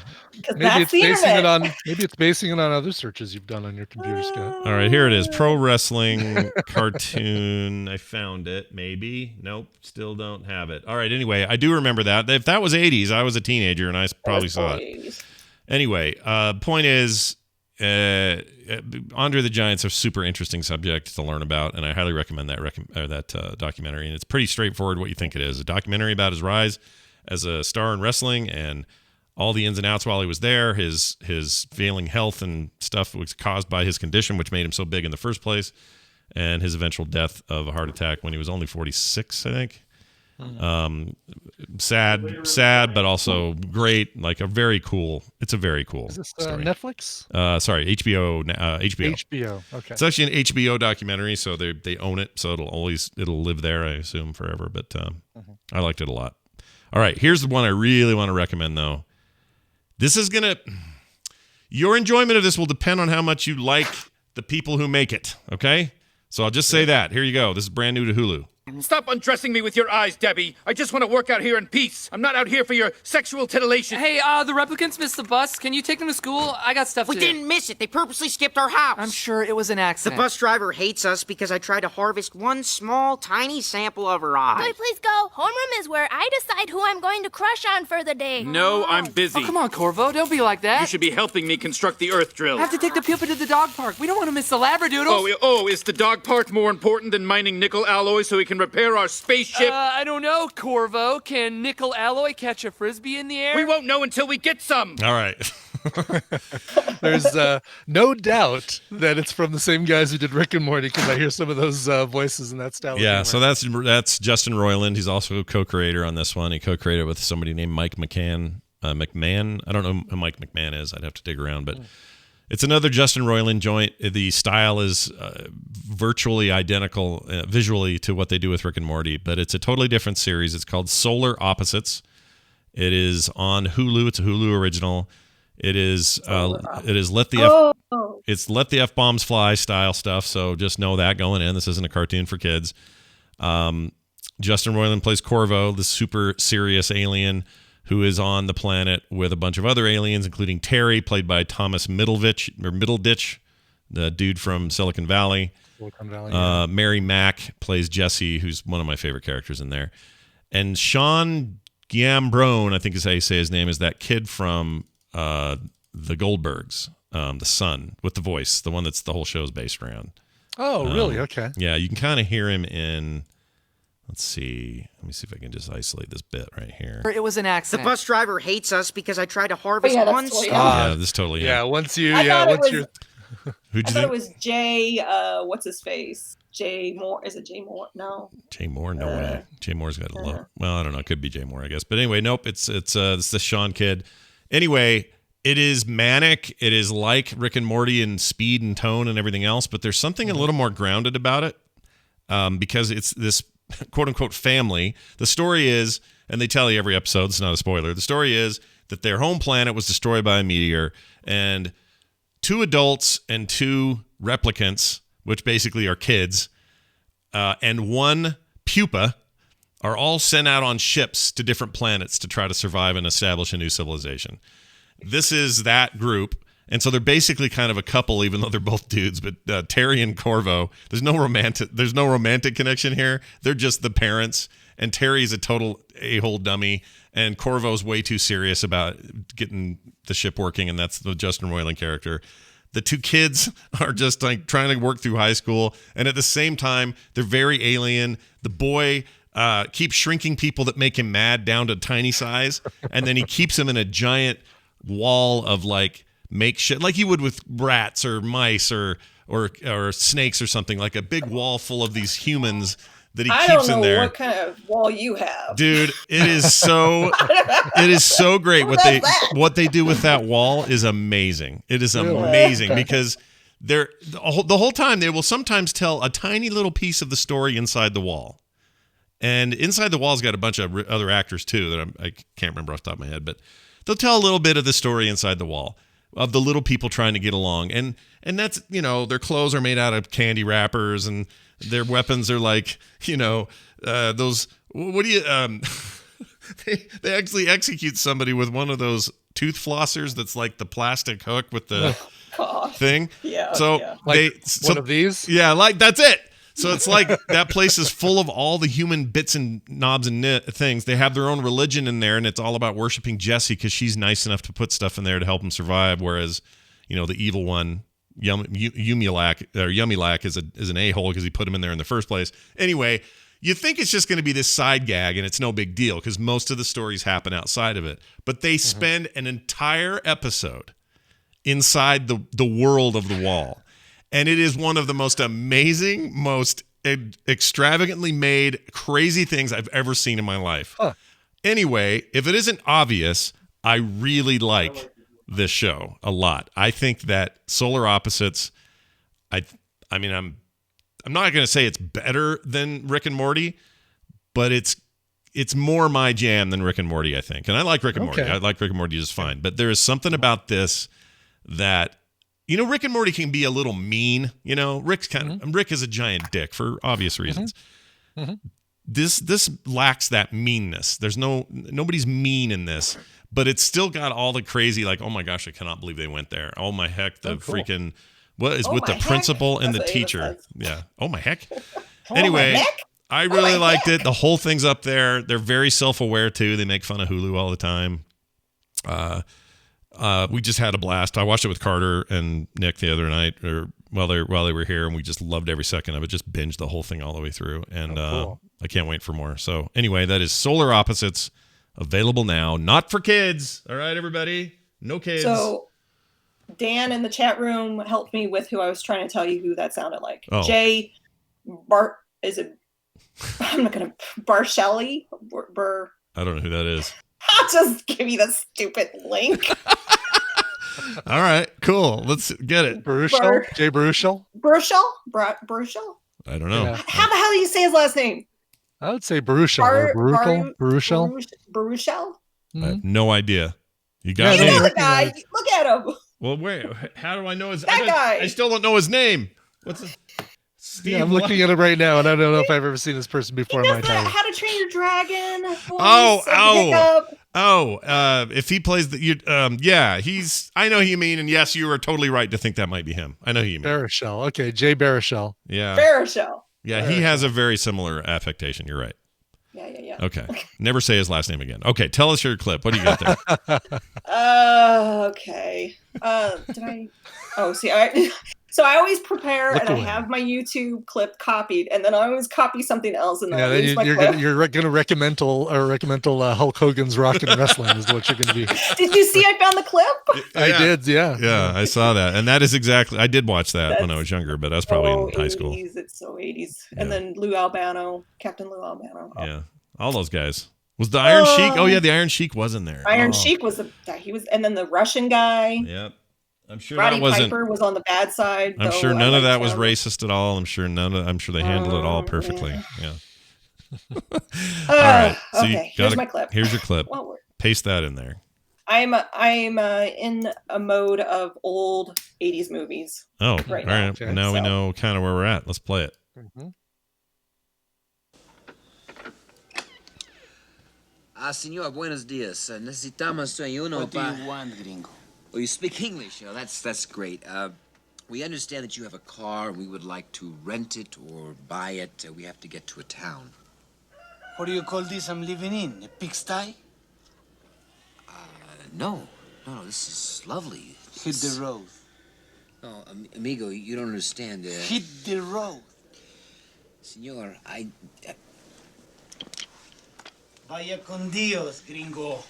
Maybe it's basing it on other searches you've done on your computer, Scott. All right, here it is. Pro wrestling cartoon. I found it. Maybe. Nope. Still don't have it. All right. Anyway, I do remember that. If that was 80s, I was a teenager and I probably saw it. Anyway, point is, Andre the Giant's a super interesting subject to learn about, and I highly recommend that documentary. And it's pretty straightforward what you think it is. A documentary about his rise as a star in wrestling and all the ins and outs while he was there. His failing health and stuff was caused by his condition, which made him so big in the first place, and his eventual death of a heart attack when he was only 46, I think. Sad, but also great. Like it's a very cool Is this story. Netflix? Sorry, HBO. HBO. HBO. Okay. It's actually an HBO documentary, so they own it, so it'll live there, I assume, forever. But I liked it a lot. All right, here's the one I really want to recommend, though. Your enjoyment of this will depend on how much you like the people who make it. Okay, so I'll just say that. Here you go. This is brand new to Hulu. Stop undressing me with your eyes, Debbie. I just want to work out here in peace. I'm not out here for your sexual titillation. Hey, the replicants missed the bus. Can you take them to school? I got stuff to do. We didn't miss it. They purposely skipped our house. I'm sure it was an The accident. bus driver hates us because I tried to harvest one small, tiny sample of her eye. Boy, please go. Homeroom is where I decide who I'm going to crush on for the day. No, I'm busy. Oh, come on, Corvo. Don't be like that. You should be helping me construct the earth drill. I have to take the pupa to the dog park. We don't want to miss the labradoodles. Oh, is the dog part more important than mining nickel alloy so we can repair our spaceship? I don't know, Corvo. Can nickel alloy catch a frisbee in the air? We won't know until we get some. All right. There's no doubt that it's from the same guys who did Rick and Morty, because I hear some of those voices in that style. Yeah, so that's Justin Roiland. He's also a co-creator on this one. He co-created with somebody named Mike McMahon. I don't know who Mike McMahon is. I'd have to dig around, but it's another Justin Roiland joint. The style is virtually identical visually to what they do with Rick and Morty, but it's a totally different series. It's called Solar Opposites. It is on Hulu. It's a Hulu original. It is let the F bombs fly style stuff. So just know that going in. This isn't a cartoon for kids. Justin Roiland plays Corvo, the super serious alien who is on the planet with a bunch of other aliens, including Terry, played by Thomas Middleditch, the dude from Silicon Valley. Yeah. Mary Mack plays Jesse, who's one of my favorite characters in there. And Sean Gambrone, I think is how you say his name, is that kid from the Goldbergs, the son with the voice, the one that's the whole show's based around. Oh, really? Okay. Yeah, you can kind of hear him in. Let's see. Let me see if I can just isolate this bit right here. It was an The accident. bus driver hates us because I tried to harvest yeah, that's one totally small. Yeah, this totally. Yeah, once you're. Who'd I you thought it think? was Jay. What's his face? Jay Moore. Is it Jay Moore? No. Jay Moore? No way. Jay Moore's got a low. Well, I don't know. It could be Jay Moore, I guess. But anyway, nope. It's the Sean kid. Anyway, it is manic. It is like Rick and Morty in speed and tone and everything else, but there's something a little more grounded about it because it's this quote unquote family. The story is, and they tell you every episode, it's not a spoiler. The story is that their home planet was destroyed by a meteor, and 2 adults and 2 replicants, which basically are kids, and 1 pupa are all sent out on ships to different planets to try to survive and establish a new civilization. This is that group. And so they're basically kind of a couple, even though they're both dudes. But Terry and Corvo, there's no romantic connection here. They're just the parents, and Terry's a total a-hole dummy, and Corvo's way too serious about getting the ship working, and that's the Justin Roiland character. The two kids are just like trying to work through high school, and at the same time, they're very alien. The boy keeps shrinking people that make him mad down to tiny size, and then he keeps them in a giant wall of like makeshift, like you would with rats or mice or snakes or something, like a big wall full of these humans that he keeps in there. I don't know what kind of wall you have, dude. It is so great. What they do with that wall is amazing. It is amazing because the whole time they will sometimes tell a tiny little piece of the story inside the wall, and inside the wall's got a bunch of other actors too that I can't remember off the top of my head, but they'll tell a little bit of the story inside the wall of the little people trying to get along, and that's, you know, their clothes are made out of candy wrappers, and their weapons are like, you know, those. What do you? They actually execute somebody with one of those tooth flossers that's like the plastic hook with the thing. Yeah. So one of these. Yeah, like that's it. So it's like that place is full of all the human bits and knobs and things. They have their own religion in there, and it's all about worshiping Jessie because she's nice enough to put stuff in there to help them survive. Whereas, you know, the evil one, Yumilak is an a-hole because he put him in there in the first place. Anyway, you think it's just going to be this side gag, and it's no big deal because most of the stories happen outside of it. But they spend an entire episode inside the world of the wall. And it is one of the most amazing, most extravagantly made, crazy things I've ever seen in my life. Huh. Anyway, if it isn't obvious, I really like this show a lot. I think that Solar Opposites, I mean, I'm not going to say it's better than Rick and Morty, but it's more my jam than Rick and Morty, I think. And I like Rick and Morty. I like Rick and Morty just fine. But there is something about this that, you know, Rick and Morty can be a little mean. You know, Rick is a giant dick for obvious reasons. This lacks that meanness. There's nobody's mean in this, but it's still got all the crazy, like, oh my gosh, I cannot believe they went there. Oh my heck, freaking what is with the principal and the teacher? Yeah. Oh my heck. Anyway, I really liked it. The whole thing's up there. They're very self-aware too. They make fun of Hulu all the time. We just had a blast. I watched it with Carter and Nick the other night, or while they were here, and we just loved every second of it. Just binged the whole thing all the way through, and cool. I can't wait for more. So anyway, that is Solar Opposites, available now. Not for kids. All right, everybody, no kids. So Dan in the chat room helped me with who I was trying to tell you who that sounded like. Oh. Jay I'm not gonna Barshelli. I don't know who that is. I'll just give you the stupid link. All right, cool. Let's get it. Jay Baruchel? Baruchel? I don't know. Yeah. How the hell do you say his last name? I would say Baruchel. Baruchel? Baruchel? I have no idea. You got You me. know the guy. Look at him. Well, wait. How do I know his? Guy. I still don't know his name. What's his? Steve. Yeah, I'm looking at it right now, and I don't know if I've ever seen this person before in my time. How to Train Your Dragon. If he plays yeah, he's. I know who you mean, and yes, you are totally right to think that might be him. I know who you mean. Baruchel. Okay, Jay Baruchel. Yeah. Baruchel. Yeah, he has a very similar affectation. You're right. Yeah. Okay. Never say his last name again. Okay, tell us your clip. What do you got there? Okay. Did I? Oh, see, so I always prepare and I have my YouTube clip copied, and then I always copy something else, and then I lose my clip. You're gonna recommend Hulk Hogan's Rock and Wrestling is what you're gonna be. Did you see I found the clip? I did, yeah. Yeah, I saw that, and that is exactly. I did watch that when I was younger, but I was probably in high school. It's so 80s. Yeah. And then Lou Albano, Captain Lou Albano. Oh. Yeah, all those guys. Was the Iron Sheik? Oh yeah, the Iron Sheik was in there. Iron Sheik was and then the Russian guy. Yep. I'm sure Roddy that wasn't. Piper was on the bad side. I'm sure none of that was racist at all. I'm sure they handled it all perfectly. Yeah. All right. So okay. Here's my clip. Here's your clip. Paste that in there. I'm in a mode of old 80s movies. Oh, right all right. now. Now we know kind of where we're at. Let's play it. Señor, buenos días. Necesitamos uno. What do you want, gringo? Oh, you speak English. Oh, that's great. We understand that you have a car and we would like to rent it or buy it. We have to get to a town. What do you call this I'm living in? A pigsty? No, this is lovely. Hit the road. No, amigo, you don't understand. Hit the road. Senor, Vaya con Dios, gringo.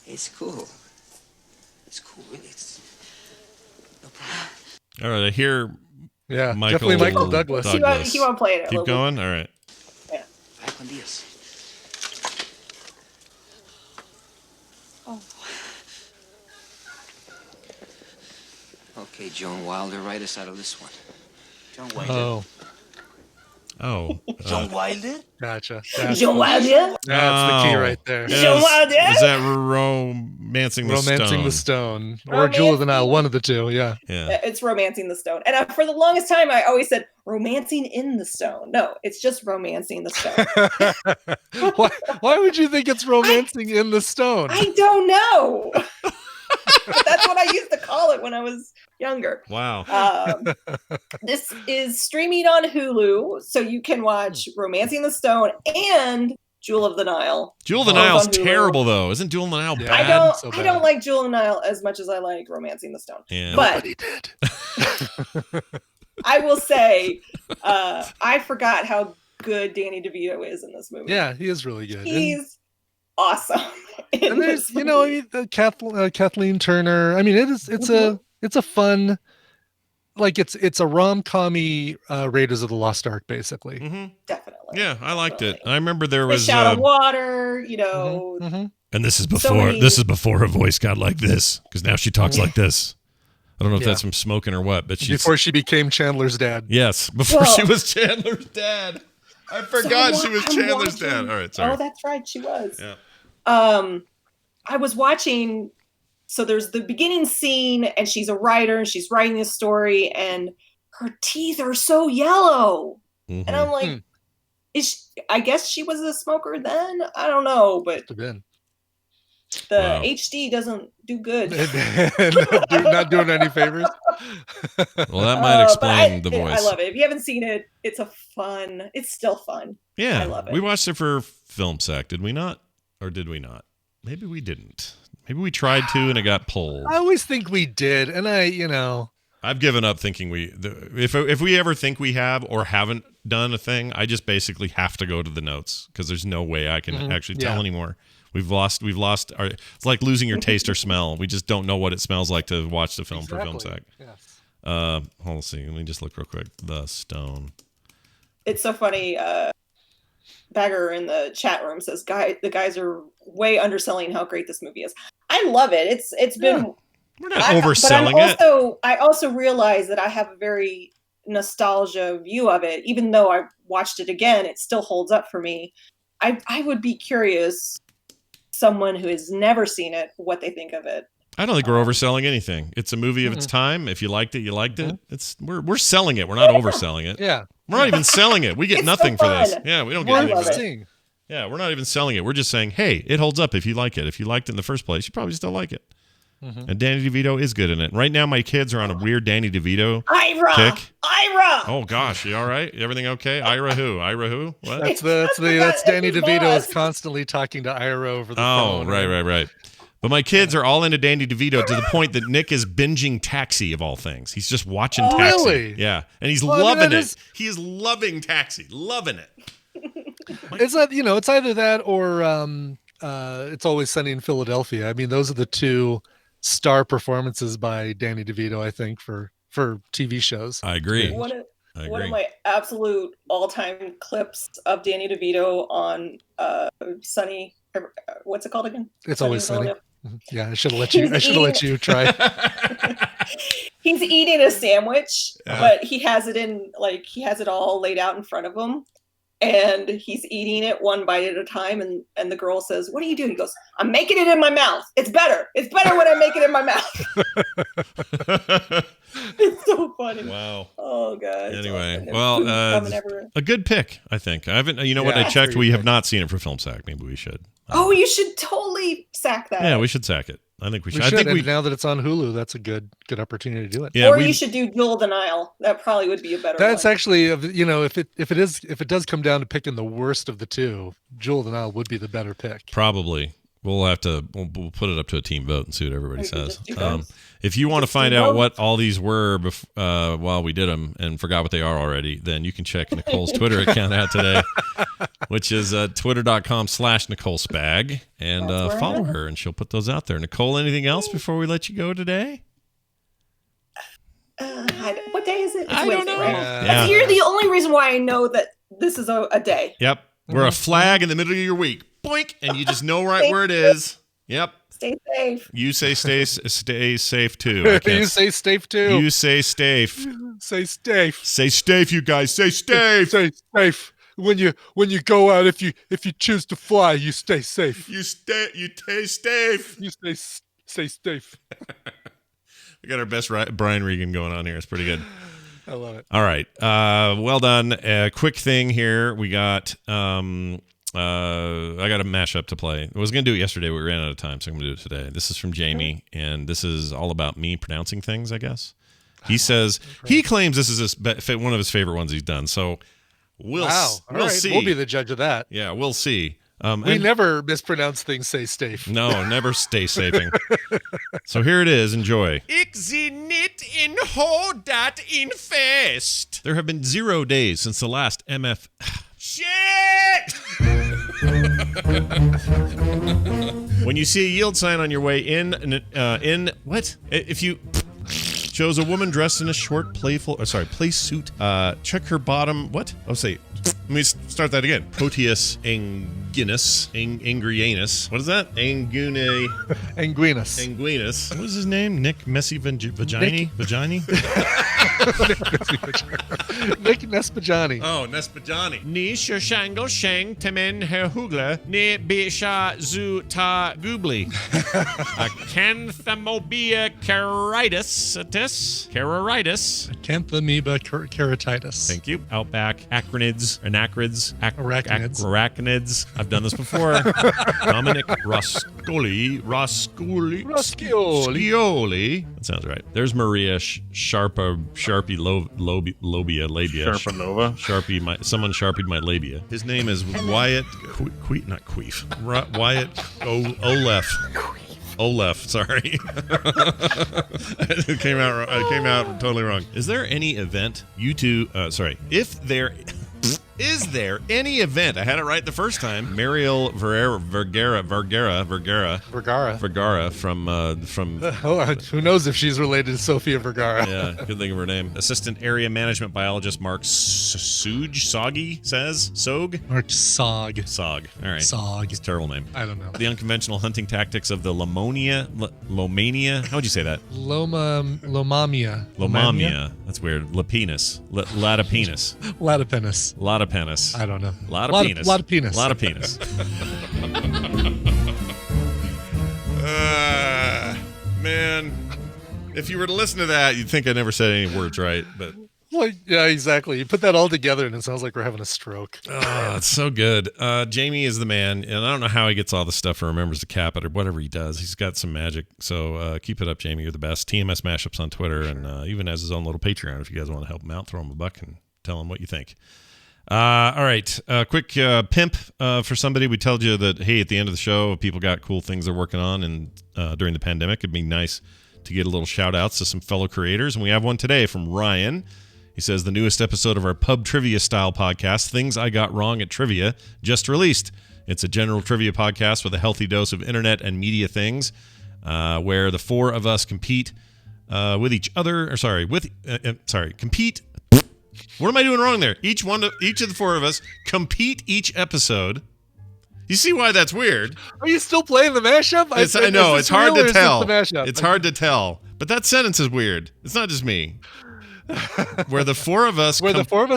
It's cool. It's cool, really. It's no problem. All right, I hear. Yeah, Michael definitely Michael Douglas. He won't play it. Keep going. All right. Yeah. Vaya con Dios. Oh. Okay, Joan Wilder, write us out of this one. John Wilder. Oh. John Wilder? Gotcha. John Wilder? That's the key right there. John Wilder? Is that Romancing the Stone? Romancing the Stone. Or Jewel of the Nile, one of the two, yeah. It's Romancing the Stone. And for the longest time, I always said Romancing in the Stone. No, it's just Romancing the Stone. Why would you think it's Romancing in the Stone? I don't know. But that's what I used to call it when I was younger. Wow. This is streaming on Hulu, so you can watch Romancing the Stone and Jewel of the Nile. Jewel of the Nile's terrible, though. Isn't Jewel of the Nile bad? I don't like Jewel of the Nile as much as I like Romancing the Stone. Yeah. But Nobody did. I will say, I forgot how good Danny DeVito is in this movie. Yeah, he is really good. He's awesome. And there's, Kathleen Turner. I mean, it's a fun, like it's a rom-commy Raiders of the Lost Ark, basically. Definitely. Yeah, I liked it. I remember there was Fish out of water, and this is before her voice got like this, because now she talks like this. I don't know if that's from smoking or what, but before she became Chandler's dad. Yes, before she was Chandler's dad. I forgot she was Chandler's dad. All right, sorry. Oh, that's right, she was. Yeah. I was watching, so there's the beginning scene, and she's a writer, and she's writing this story, and her teeth are so yellow. Mm-hmm. And I'm like, I guess she was a smoker then? I don't know, but the HD doesn't do good. Not doing any favors. Well, that might explain the voice. I love it. If you haven't seen it, it's still fun. Yeah, I love it. We watched it for Film Sack, did we not? Or did we not? Maybe we didn't. Maybe we tried to and it got pulled. I always think we did, and I've given up thinking if we ever think we have or haven't done a thing, I just basically have to go to the notes, because there's no way I can actually tell anymore. We've lost our, it's like losing your taste or smell. We just don't know what it smells like to watch the film for Film Sack. Yes. Hold on, let's see. Let me just look real quick. The Stone. It's so funny. Bagger in the chat room says, the guys are way underselling how great this movie is. I love it. It's been. We're not overselling it. I also realize that I have a very nostalgia view of it. Even though I watched it again, it still holds up for me. I would be curious, someone who has never seen it, what they think of it. I don't think we're overselling anything. It's a movie of its time. If you liked it, you liked it. We're selling it. We're not overselling it. Yeah. We're not even selling it. We get nothing for this. Yeah, we don't get anything for it. Yeah, we're not even selling it. We're just saying, hey, it holds up if you like it. If you liked it in the first place, you probably still like it. And Danny DeVito is good in it. Right now, my kids are on a weird Danny DeVito kick. Ira! Oh, gosh. You all right? Everything okay? Ira who? Ira who? What? That's Danny DeVito is constantly talking to Ira over the phone. Oh, right. But my kids are all into Danny DeVito to the point that Nick is binging Taxi, of all things. He's just watching Taxi. Really? Yeah. And he's loving it. He is loving Taxi. Loving it. It's not, it's either that or It's Always Sunny in Philadelphia. I mean, those are the two star performances by Danny DeVito, I think, for TV shows. I agree. One of my absolute all-time clips of Danny DeVito on Sunny. What's it called again? It's Always Sunny. Yeah, I should have let you try. He's eating a sandwich, but he has it all laid out in front of him, and he's eating it one bite at a time. And the girl says, "What are you doing?" He goes, "I'm making it in my mouth. It's better. It's better when I make it in my mouth." It's so funny. Wow. Oh god. Anyway, well, a good pick, I think. I haven't. You know what? I checked. We have not seen it for Film Sack. Maybe we should. Oh, you should totally sack that. Yeah, we should sack it. I think we We should. should. I think and now that it's on Hulu, that's a good opportunity to do it. Yeah, or you should do Jewel Denial. That probably would be a better That's one. actually, if it does come down to picking the worst of the two, Jewel Denial would be the better pick. Probably. We'll put it up to a team vote and see what everybody Or you says. just do both. If you want to Just find do out both. what all these were while we did them and forgot what they are already, then you can check Nicole's Twitter account out today, which is twitter.com/Nicole Spag, and follow her, and she'll put those out there. Nicole, anything else before we let you go today? What day is it? It's I don't Wednesday, know. right? Yeah. You're the only reason why I know that this is a day. Yep. We're a flag in the middle of your week. Boink, and you just know right where it is. Yep. Stay safe. You say stay safe too. I can't You say safe too. You say safe. Say safe. Say safe, you guys. Say safe. Say safe. When you go out, if you choose to fly, you stay safe. You stay safe. You stay safe. We got our best Brian Regan going on here. It's pretty good. I love it. All right. Well done. Quick thing here. We got I got a mashup to play. I was going to do it yesterday. We ran out of time, so I'm going to do it today. This is from Jamie, and this is all about me pronouncing things, I guess. He says he claims this is one of his favorite ones he's done. So we'll see. We'll be the judge of that. Yeah, we'll see. We never mispronounce things. Say safe. No, never stay safing. So here it is. Enjoy. Ik zie niet in hoe dat infest. There have been 0 days since the last MF. Shit! When you see a yield sign on your way in what? If you shows a woman dressed in a short play suit, check her bottom. What? Oh, say. Let me start that again. Proteus angrianus. What is that? Anguinus. What was his name? Nick Messy Vagini? Nick Nespajani. Oh, Nespajani. Ni shango shang temen her hugla ni bisha zu ta gubli. Acanthamobia carititis. Acanthamoeba keratitis. Thank you. Outback, anachronids. Arachnids. I've done this before. Dominic Roscioli. That sounds right. There's Maria Sharpie labia. Sharpanova. Someone sharpied my labia. His name is Wyatt Wyatt Olef, sorry. It came out totally wrong. Is there any event is there any event? I had it right the first time. Mariel Vergara from who knows if she's related to Sofia Vergara. Yeah, couldn't think of her name. Assistant Area Management Biologist Mark Sog. Mark Sog. All right. Sog. It's a terrible name. I don't know. The unconventional hunting tactics of the Lomania. How would you say that? Lomamia. That's weird. Lapenis. Latipenis. Latipenis. I don't know. Lot of penis. Lot of penis. Man, if you were to listen to that, you'd think I never said any words right, but Well, yeah, exactly. You put that all together and it sounds like we're having a stroke. Oh, it's so good. Jamie is the man, and I don't know how he gets all this stuff or remembers to cap it or whatever he does. He's got some magic. So keep it up, Jamie. You're the best. TMS Mashups on Twitter, and even has his own little Patreon. If you guys want to help him out, throw him a buck and tell him what you think. All right. Quick pimp for somebody. We told you that, hey, at the end of the show, if people got cool things they're working on and during the pandemic, it'd be nice to get a little shout outs to some fellow creators. And we have one today from Ryan. He says the newest episode of our pub trivia style podcast, Things I Got Wrong at Trivia, just released. It's a general trivia podcast with a healthy dose of internet and media things, where the four of us compete with each other. Compete. What am I doing wrong there? Each of the four of us compete each episode. You see why that's weird? Are you still playing the mashup? I know it's hard to tell. It's hard to tell, but that sentence is weird. It's not just me. Where the four of us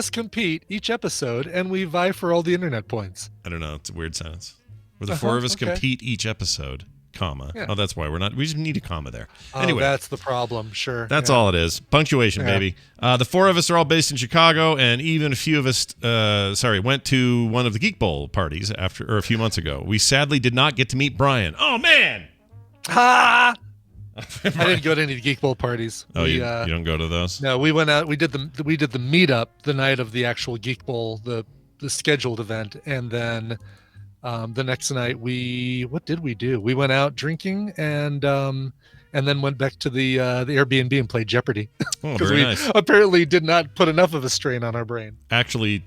compete each episode and we vie for all the internet points. I don't know. It's a weird sentence. Where the four of us compete each episode, comma. Yeah. Oh, that's why we just need a comma there. Anyway, that's the problem. Sure. That's all it is. Punctuation, baby. The four of us are all based in Chicago, and even a few of us, went to one of the Geek Bowl parties a few months ago. We sadly did not get to meet Brian. Oh, man. Ha! I didn't go to any Geek Bowl parties. Oh, you don't go to those? No, we went out. We did the meetup the night of the actual Geek Bowl, the scheduled event, and then the next night what did we do? We went out drinking and then went back to the Airbnb and played Jeopardy because we apparently did not put enough of a strain on our brain. Actually,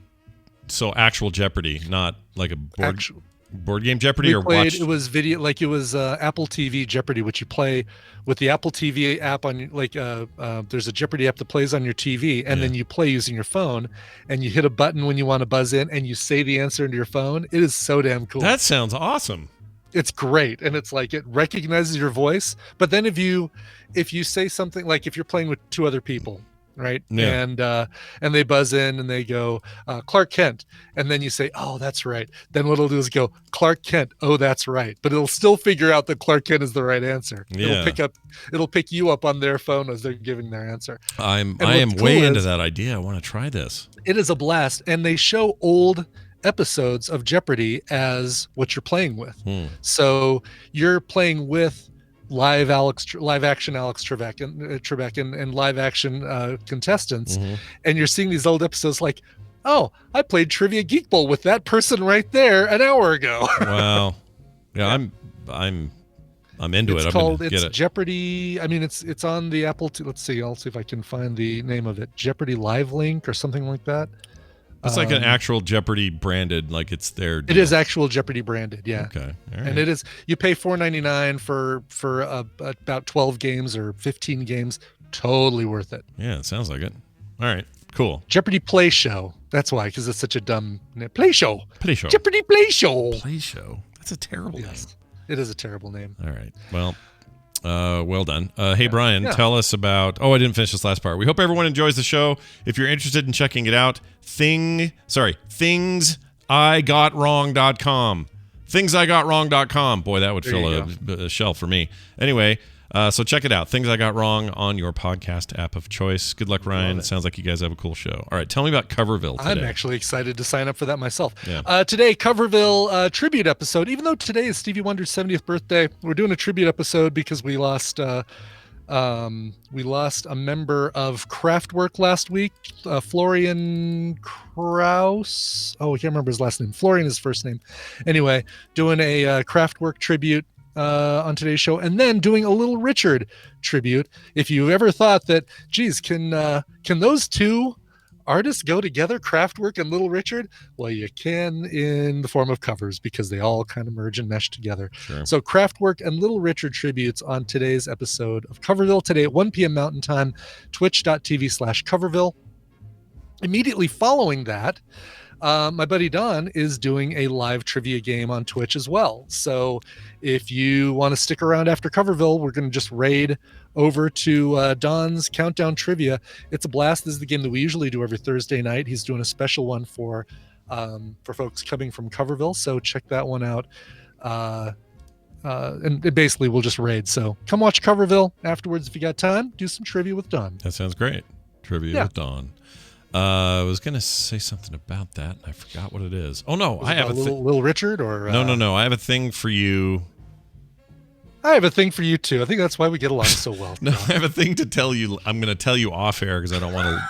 so actual Jeopardy, not like a board game Jeopardy, or watched? It was video, like it was Apple TV Jeopardy, which you play with the Apple TV app on, like there's a Jeopardy app that plays on your TV, and then you play using your phone, and you hit a button when you want to buzz in, and you say the answer into your phone. It is so damn cool. That sounds awesome. It's great, and it's like it recognizes your voice. But then if you say something, like if you're playing with two other people, right? Yeah. And they buzz in and they go, Clark Kent, and then you say, oh, that's right. Then what it'll do is go, Clark Kent, oh, that's right. But it'll still figure out that Clark Kent is the right answer. Yeah. It'll pick you up on their phone as they're giving their answer. I am way into that idea. I want to try this. It is a blast, and they show old episodes of Jeopardy as what you're playing with. So you're playing with live action Alex Trebek and live action contestants, and you're seeing these old episodes like, oh, I played Trivia Geek Bowl with that person right there an hour ago. Wow. Yeah, I'm into it. It's Jeopardy. I mean, it's on the Apple. Let's see. I'll see if I can find the name of it. Jeopardy Live Link or something like that. It's like an actual Jeopardy branded, like it's their deal. It is actual Jeopardy branded, yeah. Okay, all right. And it is, you pay $4.99 for about 12 games or 15 games. Totally worth it. Yeah, it sounds like it. All right, cool. Jeopardy Play Show. That's why, because it's such a dumb name. Play Show. Play Show. Jeopardy Play Show. Play Show. That's a terrible name. It is a terrible name. All right. Well done. Hey, Brian, tell us about... Oh, I didn't finish this last part. We hope everyone enjoys the show. If you're interested in checking it out, thingsigotwrong.com. Thingsigotwrong.com. Boy, that would fill a shelf for me. Anyway, so check it out. Things I Got Wrong on your podcast app of choice. Good luck, Ryan. It sounds like you guys have a cool show. All right, tell me about Coverville today. I'm actually excited to sign up for that myself. Yeah. Today, Coverville tribute episode. Even though today is Stevie Wonder's 70th birthday, we're doing a tribute episode because we lost a member of Kraftwerk last week, Florian Kraus. Oh, I can't remember his last name. Florian is his first name. Anyway, doing a Kraftwerk tribute on today's show, and then doing a Little Richard tribute. If you ever thought that, geez, can those two artists go together, Kraftwerk and Little Richard? Well, you can in the form of covers, because they all kind of merge and mesh together. Sure. So Kraftwerk and Little Richard tributes on today's episode of Coverville, today at 1 p.m. Mountain Time, twitch.tv/Coverville. Immediately following that, my buddy Don is doing a live trivia game on Twitch as well. So if you want to stick around after Coverville, we're going to just raid over to Don's Countdown Trivia. It's a blast. This is the game that we usually do every Thursday night. He's doing a special one for folks coming from Coverville. So check that one out. And basically we'll just raid. So come watch Coverville afterwards if you got time. Do some trivia with Don. That sounds great. Trivia with Don. I was going to say something about that, and I forgot what it is. Oh, no. I have a Little Richard or... No. I have a thing for you. I have a thing for you, too. I think that's why we get along so well. No, I have a thing to tell you. I'm going to tell you off air because I don't want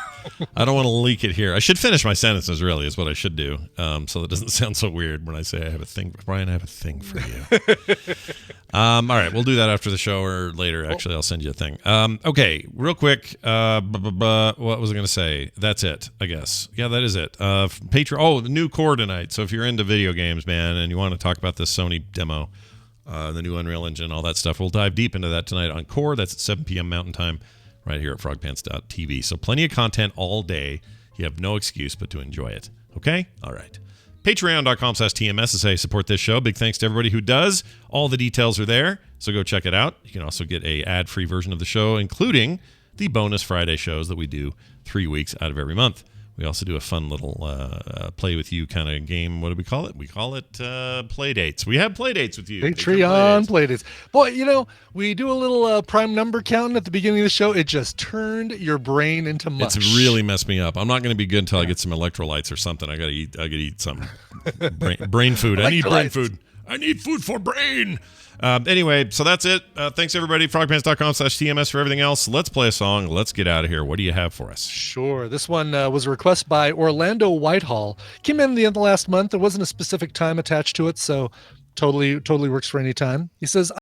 to leak it here. I should finish my sentences, really, is what I should do, so that doesn't sound so weird when I say I have a thing. Brian, I have a thing for you. All right, we'll do that after the show or later. Actually, I'll send you a thing. Okay, real quick. What was I going to say? That's it, I guess. Yeah, that is it. Patreon. Oh, the new core tonight. So if you're into video games, man, and you want to talk about this Sony demo, the new Unreal Engine, all that stuff, we'll dive deep into that tonight on Core. That's at 7 p.m. Mountain Time, right here at frogpants.tv. So plenty of content all day. You have no excuse but to enjoy it. Okay? All right. Patreon.com/TMSSA. Support this show. Big thanks to everybody who does. All the details are there, so go check it out. You can also get a ad-free version of the show, including the bonus Friday shows that we do 3 weeks out of every month. We also do a fun little play with you kind of game. What do we call it? We call it play dates. We have play dates with you. Patreon play dates. Boy, we do a little prime number counting at the beginning of the show. It just turned your brain into mush. It's really messed me up. I'm not going to be good until I get some electrolytes or something. I got to eat something. Brain food. I need brain food. I need food for brain. Anyway, so that's it. Thanks, everybody. frogpants.com/TMS for everything else. Let's play a song. Let's get out of here. What do you have for us? Sure. This one was a request by Orlando Whitehall. Came in the end of last month. There wasn't a specific time attached to it, so totally works for any time. He says,